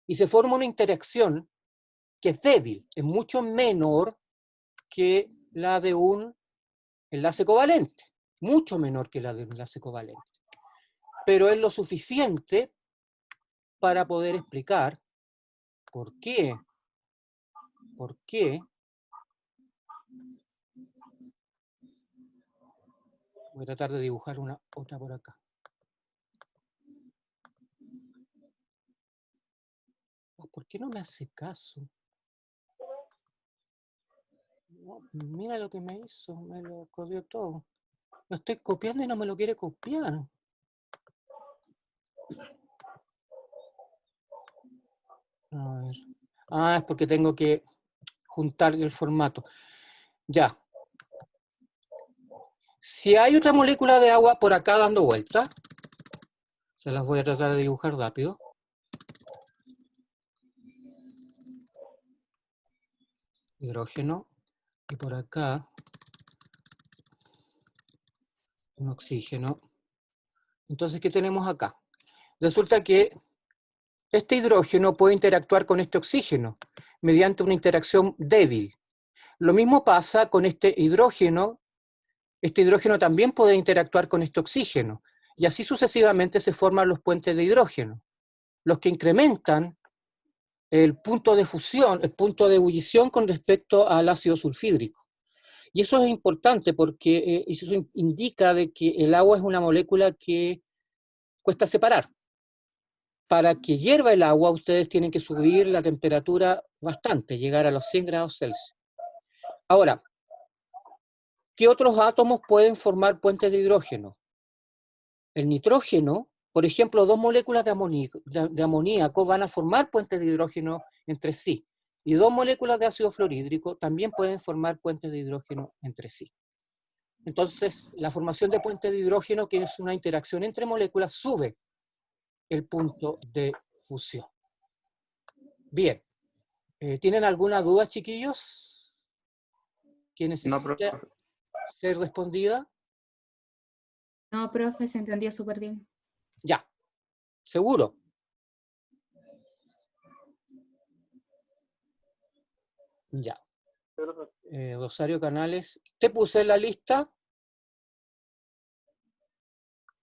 Y se forma una interacción que es débil, es mucho menor que la de un enlace covalente, mucho menor que la de un enlace covalente. Pero es lo suficiente para poder explicar por qué voy a tratar de dibujar otra por acá. ¿Por qué no me hace caso? No, mira lo que me hizo, me lo corrió todo. Lo estoy copiando y no me lo quiere copiar. A ver. Ah, es porque tengo que juntar el formato. Ya. Si hay otra molécula de agua por acá dando vuelta, se las voy a tratar de dibujar rápido. Hidrógeno. Y por acá, un oxígeno. Entonces, ¿qué tenemos acá? Resulta que este hidrógeno puede interactuar con este oxígeno mediante una interacción débil. Lo mismo pasa con este hidrógeno este hidrógeno también puede interactuar con este oxígeno, y así sucesivamente se forman los puentes de hidrógeno, los que incrementan el punto de fusión, el punto de ebullición con respecto al ácido sulfídrico. Y eso es importante porque eso indica de que el agua es una molécula que cuesta separar. Para que hierva el agua, ustedes tienen que subir la temperatura bastante, llegar a los 100 grados Celsius. Ahora, ¿qué otros átomos pueden formar puentes de hidrógeno? El nitrógeno, por ejemplo, dos moléculas de amoníaco van a formar puentes de hidrógeno entre sí. Y dos moléculas de ácido fluorhídrico también pueden formar puentes de hidrógeno entre sí. Entonces, la formación de puentes de hidrógeno, que es una interacción entre moléculas, sube el punto de fusión. Bien. ¿Tienen alguna duda, chiquillos? ¿Que necesita ser respondida? No, profe, se entendió súper bien. Ya. ¿Seguro? Ya. Rosario Canales. ¿Te puse en la lista?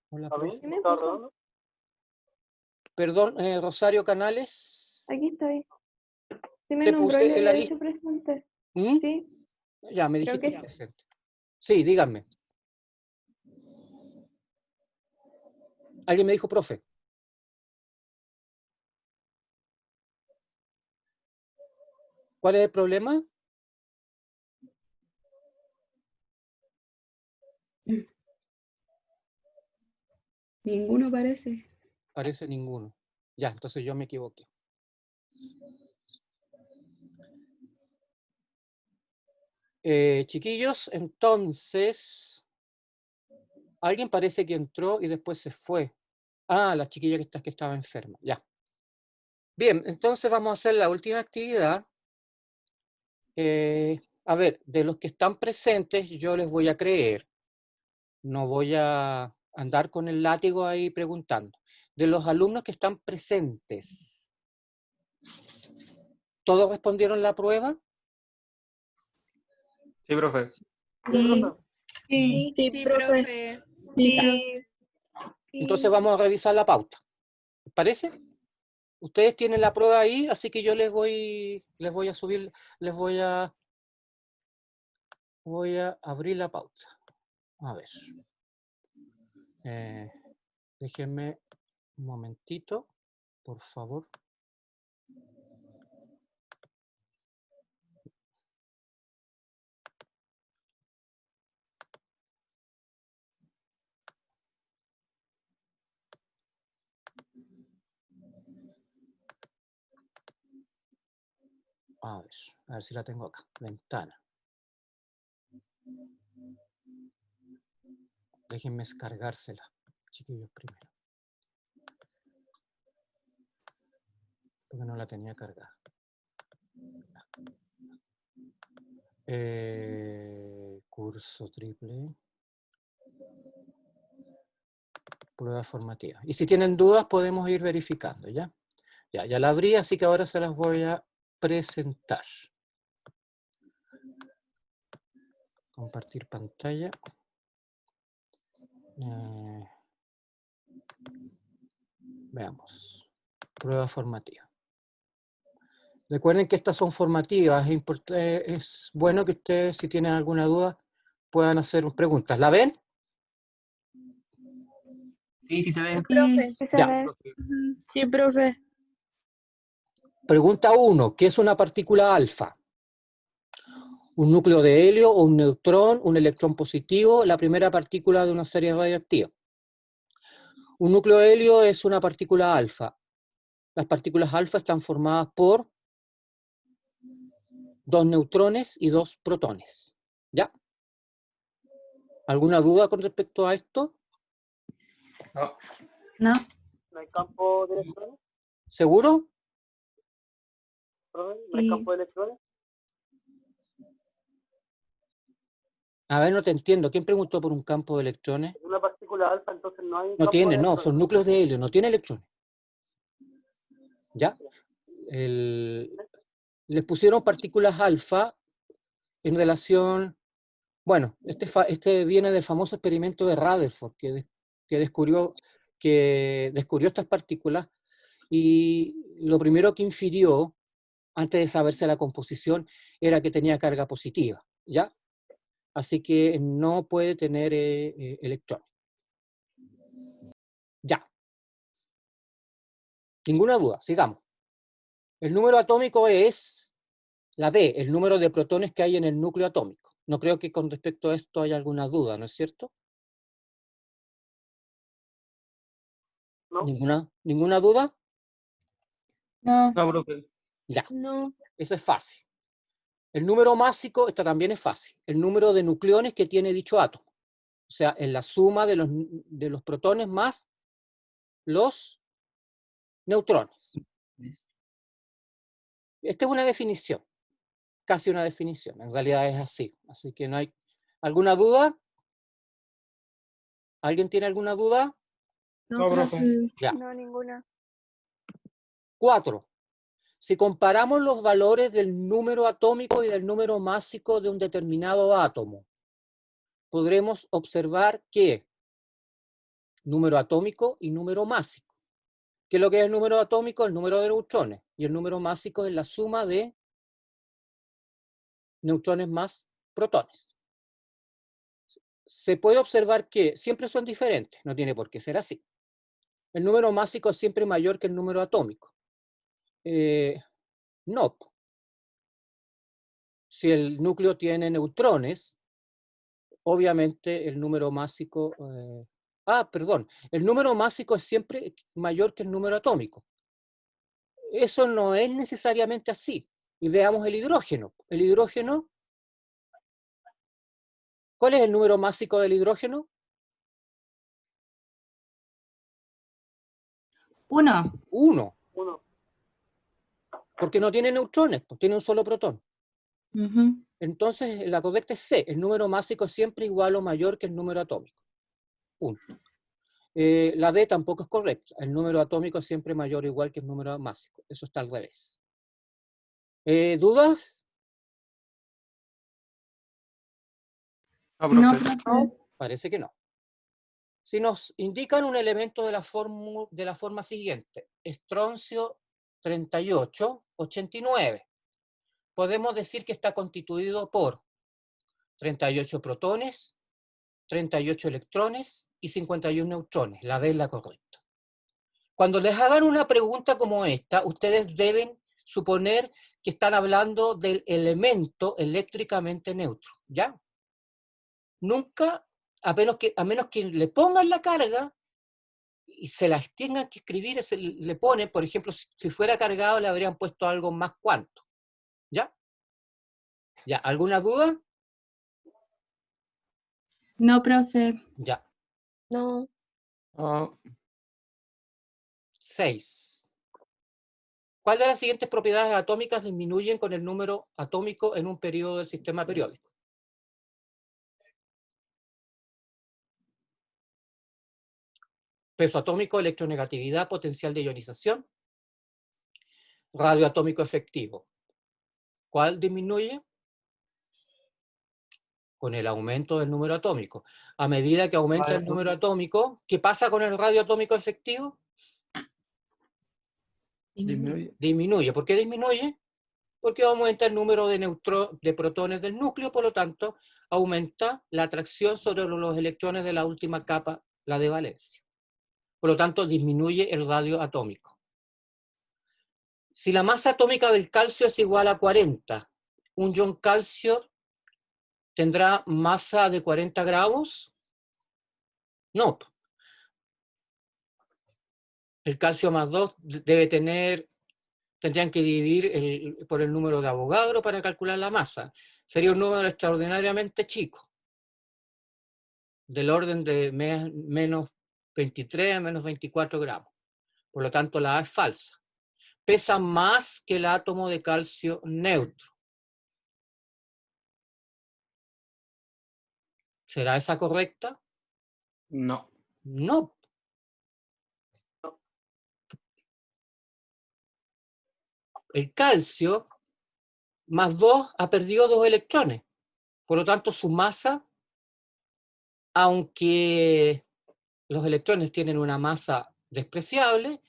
Hola, perdón, Rosario Canales. Aquí estoy. Sí me ¿Te nombró puse y en la había lista? dicho presente. ¿Mm? Sí, Ya, me creo dijiste que sí. presente. Sí, díganme. ¿Alguien me dijo profe? ¿Cuál es el problema? Ninguno parece. Parece ninguno. Ya, entonces yo me equivoqué. Chiquillos, entonces, alguien parece que entró y después se fue. Ah, la chiquilla que estaba enferma, ya. Bien, entonces vamos a hacer la última actividad. A ver, de los que están presentes, yo les voy a creer. No voy a andar con el látigo ahí preguntando. De los alumnos que están presentes, ¿todos respondieron la prueba? Sí, profe. Sí, profe. Sí, Entonces vamos a revisar la pauta. ¿Les parece? Ustedes tienen la prueba ahí, así que yo les voy a subir, voy a abrir la pauta. A ver. Déjenme un momentito, por favor. A ver si la tengo acá. Ventana. Déjenme descargársela, chiquillos, primero. Porque no la tenía cargada. Curso triple. Prueba formativa. Y si tienen dudas podemos ir verificando, ¿ya? Ya la abrí, así que ahora se las voy a presentar. Compartir pantalla. Veamos. Prueba formativa. Recuerden que estas son formativas. Es bueno que ustedes, si tienen alguna duda, puedan hacer preguntas. ¿La ven? Sí, sí se ve. Sí se Ya. ve. Sí, profe. Pregunta 1. ¿Qué es una partícula alfa? Un núcleo de helio o un neutrón, un electrón positivo, la primera partícula de una serie radioactiva. Un núcleo de helio es una partícula alfa. Las partículas alfa están formadas por 2 neutrones y 2 protones. ¿Ya? ¿Alguna duda con respecto a esto? No. No. ¿No hay campo de electrones? ¿Seguro? ¿Profe? ¿No hay campo de electrones? A ver, no te entiendo. ¿Quién preguntó por un campo de electrones? Es una partícula alfa, entonces no hay un No campo tiene, de no, electrones. son núcleos de helio, no tiene electrones. ¿Ya? Les pusieron partículas alfa en relación Bueno, este viene del famoso experimento de Rutherford, que descubrió estas partículas, y lo primero que infirió, antes de saberse la composición, era que tenía carga positiva, ¿ya? Así que no puede tener electrones. Ya. Ninguna duda, sigamos. El número atómico es la D, el número de protones que hay en el núcleo atómico. No creo que con respecto a esto haya alguna duda, ¿no es cierto? ¿No? ¿Ninguna duda? No. No, profe. Ya, No. eso es fácil. El número másico, esta también es fácil. El número de nucleones que tiene dicho átomo. O sea, en la suma de los protones más los neutrones. Esta es una definición, casi una definición. En realidad es así. Así que no hay... ¿Alguna duda? ¿Alguien tiene alguna duda? No, profe. Ya. No, ninguna. 4. Si comparamos los valores del número atómico y del número másico de un determinado átomo, podremos observar que número atómico y número másico. ¿Qué es lo que es el número atómico? El número de neutrones. Y el número másico es la suma de neutrones más protones. Se puede observar que siempre son diferentes, no tiene por qué ser así. El número másico es siempre mayor que el número atómico. No. Si el núcleo tiene neutrones, obviamente el número másico... el número másico es siempre mayor que el número atómico. Eso no es necesariamente así. Y veamos el hidrógeno. El hidrógeno, ¿cuál es el número másico del hidrógeno? 1. 1. 1. Porque no tiene neutrones, pues tiene un solo protón. Ujú. Entonces, la correcta es C. El número másico es siempre igual o mayor que el número atómico. Punto. La D tampoco es correcta. El número atómico es siempre mayor o igual que el número másico. Eso está al revés. ¿Dudas? No, No, profe. profe. Parece que no. Si nos indican un elemento de la forma siguiente, estroncio 38, 89, podemos decir que está constituido por 38 protones, 38 electrones y 51 neutrones. La D es la correcta. Cuando les hagan una pregunta como esta, ustedes deben suponer que están hablando del elemento eléctricamente neutro, ¿ya? Nunca, a menos que le pongan la carga y se las tengan que escribir, le ponen, por ejemplo, si fuera cargado le habrían puesto algo más cuanto, ¿ya? ¿Ya? ¿Alguna duda? No, profe. Ya. No. 6. ¿Cuál de las siguientes propiedades atómicas disminuyen con el número atómico en un periodo del sistema periódico? Peso atómico, electronegatividad, potencial de ionización, radio atómico efectivo. ¿Cuál disminuye? Con el aumento del número atómico. A medida que aumenta el número atómico, ¿qué pasa con el radio atómico efectivo? Disminuye. Disminuye. ¿Por qué disminuye? Porque aumenta el número de protones del núcleo, por lo tanto, aumenta la atracción sobre los electrones de la última capa, la de valencia. Por lo tanto, disminuye el radio atómico. Si la masa atómica del calcio es igual a 40, un ion calcio tendrá masa de 40 gramos. No. El calcio más 2 tendrían que dividir por el número de Avogadro para calcular la masa. Sería un número extraordinariamente chico, del orden de menos 23 a menos 24 gramos. Por lo tanto, la A es falsa. Pesa más que el átomo de calcio neutro. ¿Será esa correcta? No. No. El calcio más 2 ha perdido 2 electrones. Por lo tanto, su masa, aunque los electrones tienen una masa despreciable,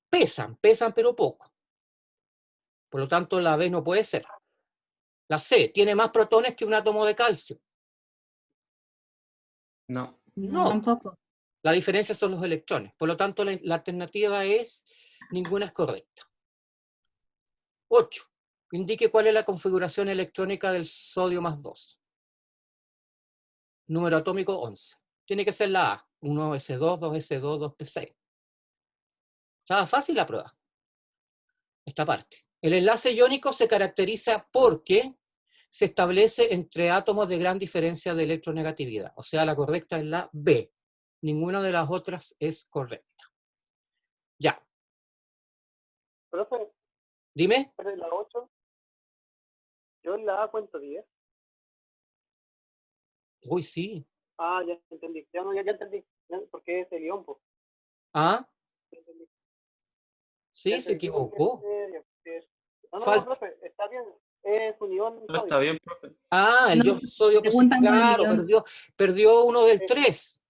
pesan pero poco. Por lo tanto, la B no puede ser. La C tiene más protones que un átomo de calcio. No. No. Tampoco. La diferencia son los electrones. Por lo tanto, la alternativa es ninguna es correcta. 8. Indique cuál es la configuración electrónica del sodio más 2. Número atómico 11. Tiene que ser la A. 1s2, 2s2, 2p6. Estaba fácil la prueba. Esta parte. El enlace iónico se caracteriza porque se establece entre átomos de gran diferencia de electronegatividad. O sea, la correcta es la B. Ninguna de las otras es correcta. Ya. Profe, Dime. la 8. Yo en la A cuento 10. Uy, sí. Ah, ya entendí. Ya entendí. Porque es el guión, pues. ¿Ah? Ya entendí. Sí, Ya se entendí equivocó. No, profe, está bien. Es unión. No, está bien, profe. Ah, el No, sodio, pues sí, preguntan por el claro, ion. perdió uno del 3.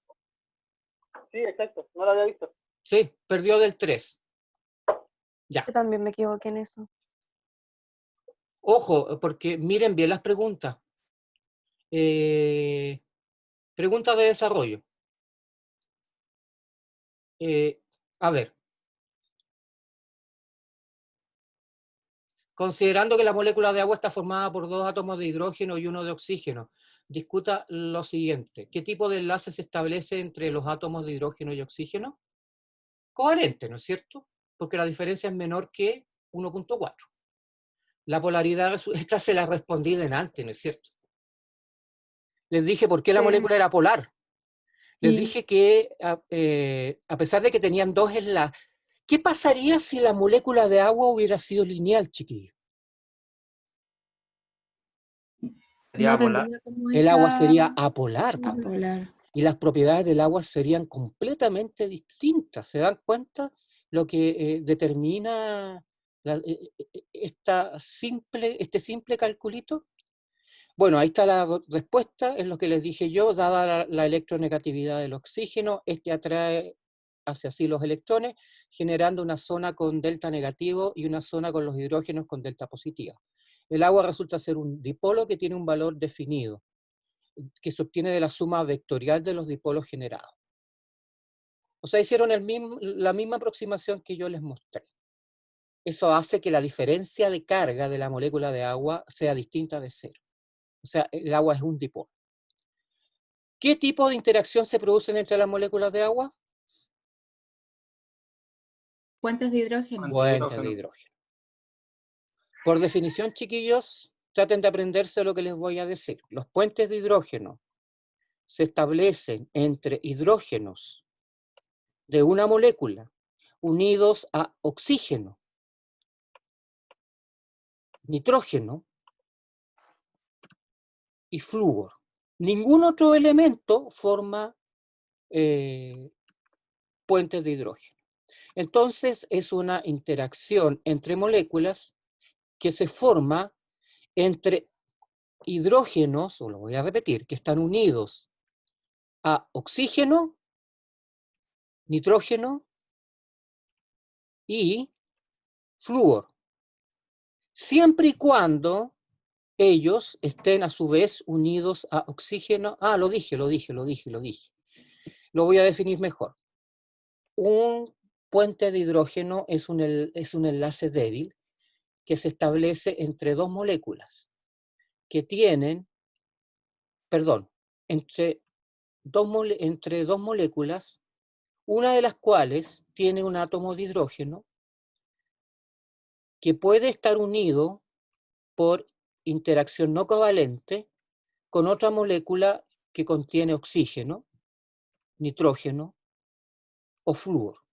Sí, exacto. No lo había visto. Sí, perdió del 3. Ya. Yo también me equivoqué en eso. Ojo, porque miren bien las preguntas. Preguntas de desarrollo. A ver. Considerando que la molécula de agua está formada por 2 átomos de hidrógeno y 1 de oxígeno, discuta lo siguiente. ¿Qué tipo de enlace se establece entre los átomos de hidrógeno y oxígeno? Coherente, ¿no es cierto? Porque la diferencia es menor que 1.4. La polaridad, esta se la respondí delante, ¿no es cierto? Les dije por qué la molécula era polar. Les dije que a pesar de que tenían 2 enlaces, ¿qué pasaría si la molécula de agua hubiera sido lineal, chiquillos? No tendría como El agua esa... sería apolar. Apolar. Y las propiedades del agua serían completamente distintas. ¿Se dan cuenta? Lo que determina este simple calculito. Bueno, ahí está la respuesta, es lo que les dije yo, dada la electronegatividad del oxígeno, este atrae hacia sí los electrones, generando una zona con delta negativo y una zona con los hidrógenos con delta positiva. El agua resulta ser un dipolo que tiene un valor definido, que se obtiene de la suma vectorial de los dipolos generados. O sea, hicieron la misma aproximación que yo les mostré. Eso hace que la diferencia de carga de la molécula de agua sea distinta de 0. O sea, el agua es un dipolo. ¿Qué tipo de interacción se producen entre las moléculas de agua? Puentes de hidrógeno. Puentes de hidrógeno. Por definición, chiquillos, traten de aprenderse lo que les voy a decir. Los puentes de hidrógeno se establecen entre hidrógenos de una molécula unidos a oxígeno, nitrógeno y flúor. Ningún otro elemento forma puentes de hidrógeno. Entonces es una interacción entre moléculas que se forma entre hidrógenos, o lo voy a repetir, que están unidos a oxígeno, nitrógeno y flúor. Siempre y cuando ellos estén a su vez unidos a oxígeno. Ah, lo dije. Lo voy a definir mejor. Un puente de hidrógeno es un enlace débil que se establece entre dos moléculas que tienen, entre dos moléculas, una de las cuales tiene un átomo de hidrógeno que puede estar unido por interacción no covalente con otra molécula que contiene oxígeno, nitrógeno o flúor.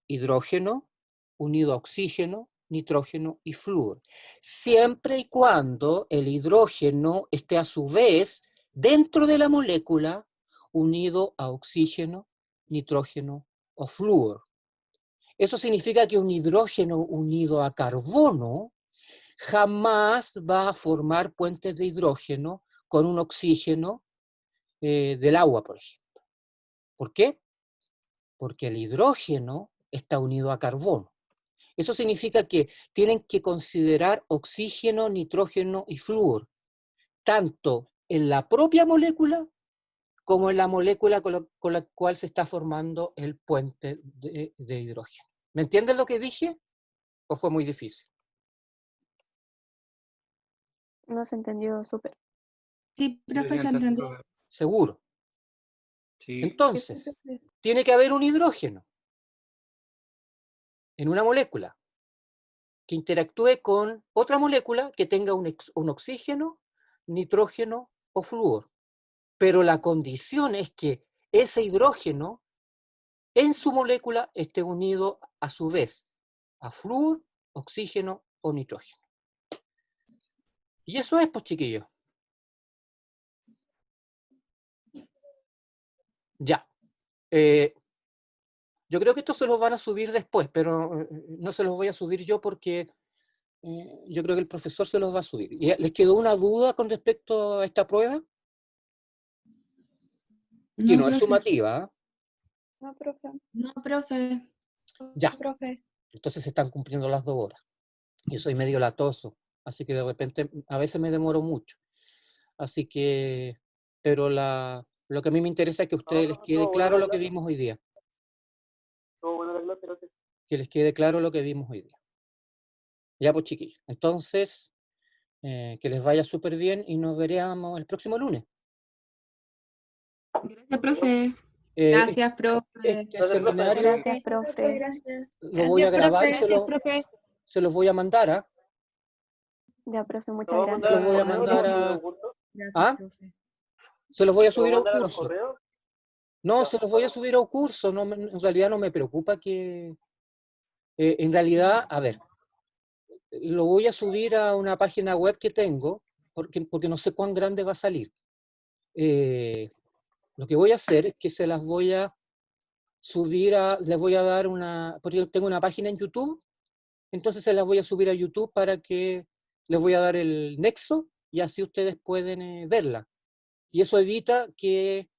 Hidrógeno unido a oxígeno, nitrógeno y flúor. Siempre y cuando el hidrógeno esté a su vez dentro de la molécula unido a oxígeno, nitrógeno o flúor. Eso significa que un hidrógeno unido a carbono jamás va a formar puentes de hidrógeno con un oxígeno del agua, por ejemplo. ¿Por qué? Porque el hidrógeno está unido a carbono. Eso significa que tienen que considerar oxígeno, nitrógeno y flúor, tanto en la propia molécula como en la molécula con la cual se está formando el puente de hidrógeno. ¿Me entienden lo que dije? ¿O fue muy difícil? No se entendió súper. Sí, profe, se entendió. Seguro. Sí. Entonces, tiene que haber un hidrógeno en una molécula que interactúe con otra molécula que tenga un oxígeno, nitrógeno o flúor. Pero la condición es que ese hidrógeno en su molécula esté unido a su vez a flúor, oxígeno o nitrógeno. Y eso es, pues, chiquillos. Ya. Yo creo que esto se los van a subir después, pero no se los voy a subir yo porque yo creo que el profesor se los va a subir. ¿Les quedó una duda con respecto a esta prueba? Que no es sumativa, ¿eh? No, profe. No, profe. Ya. Profe. Entonces se están cumpliendo las 2 horas. Yo soy medio latoso, así que de repente a veces me demoro mucho. Así que, pero lo que a mí me interesa es que a ustedes les quede claro lo que vimos hoy día. Que les quede claro lo que vimos hoy día. Ya, pues, chiquillos. Entonces, que les vaya súper bien y nos veremos el próximo lunes. Gracias, profe. Gracias, profe. Este seminario Gracias, profe. Gracias. lo voy a grabar y se los voy a mandar a... Ya, profe, muchas gracias. Se los voy a mandar a... Gracias, ¿Ah? profe. Se los voy a subir a un ¿Lo curso. correo? No, se los voy a subir a un curso. No, en realidad no me preocupa que... en realidad, a ver, lo voy a subir a una página web que tengo, porque no sé cuán grande va a salir. Lo que voy a hacer es que se las voy a subir les voy a dar porque yo tengo una página en YouTube, entonces se las voy a subir a YouTube para que les voy a dar el nexo y así ustedes pueden verla. Y eso evita que,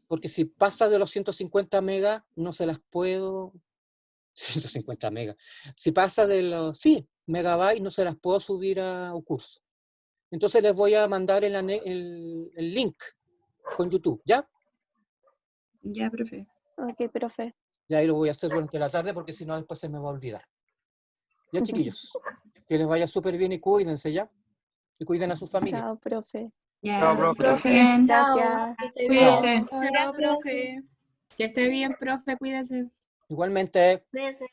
porque si pasa de los 150 megas, no se las puedo, 150 megas, si pasa de los, megabytes, no se las puedo subir a un curso. Entonces les voy a mandar el link con YouTube, ¿ya? Ya, profe. Ok, profe. Ya ahí lo voy a hacer durante la tarde porque si no después se me va a olvidar. Ya, chiquillos, que les vaya súper bien y cuídense, ¿ya? Y cuiden a su familia. Chao, profe. Ya, Chao, profe. Bien. Gracias. Cuídese. Chao, profe. Que esté bien, profe, cuídese. Igualmente. Cuídense.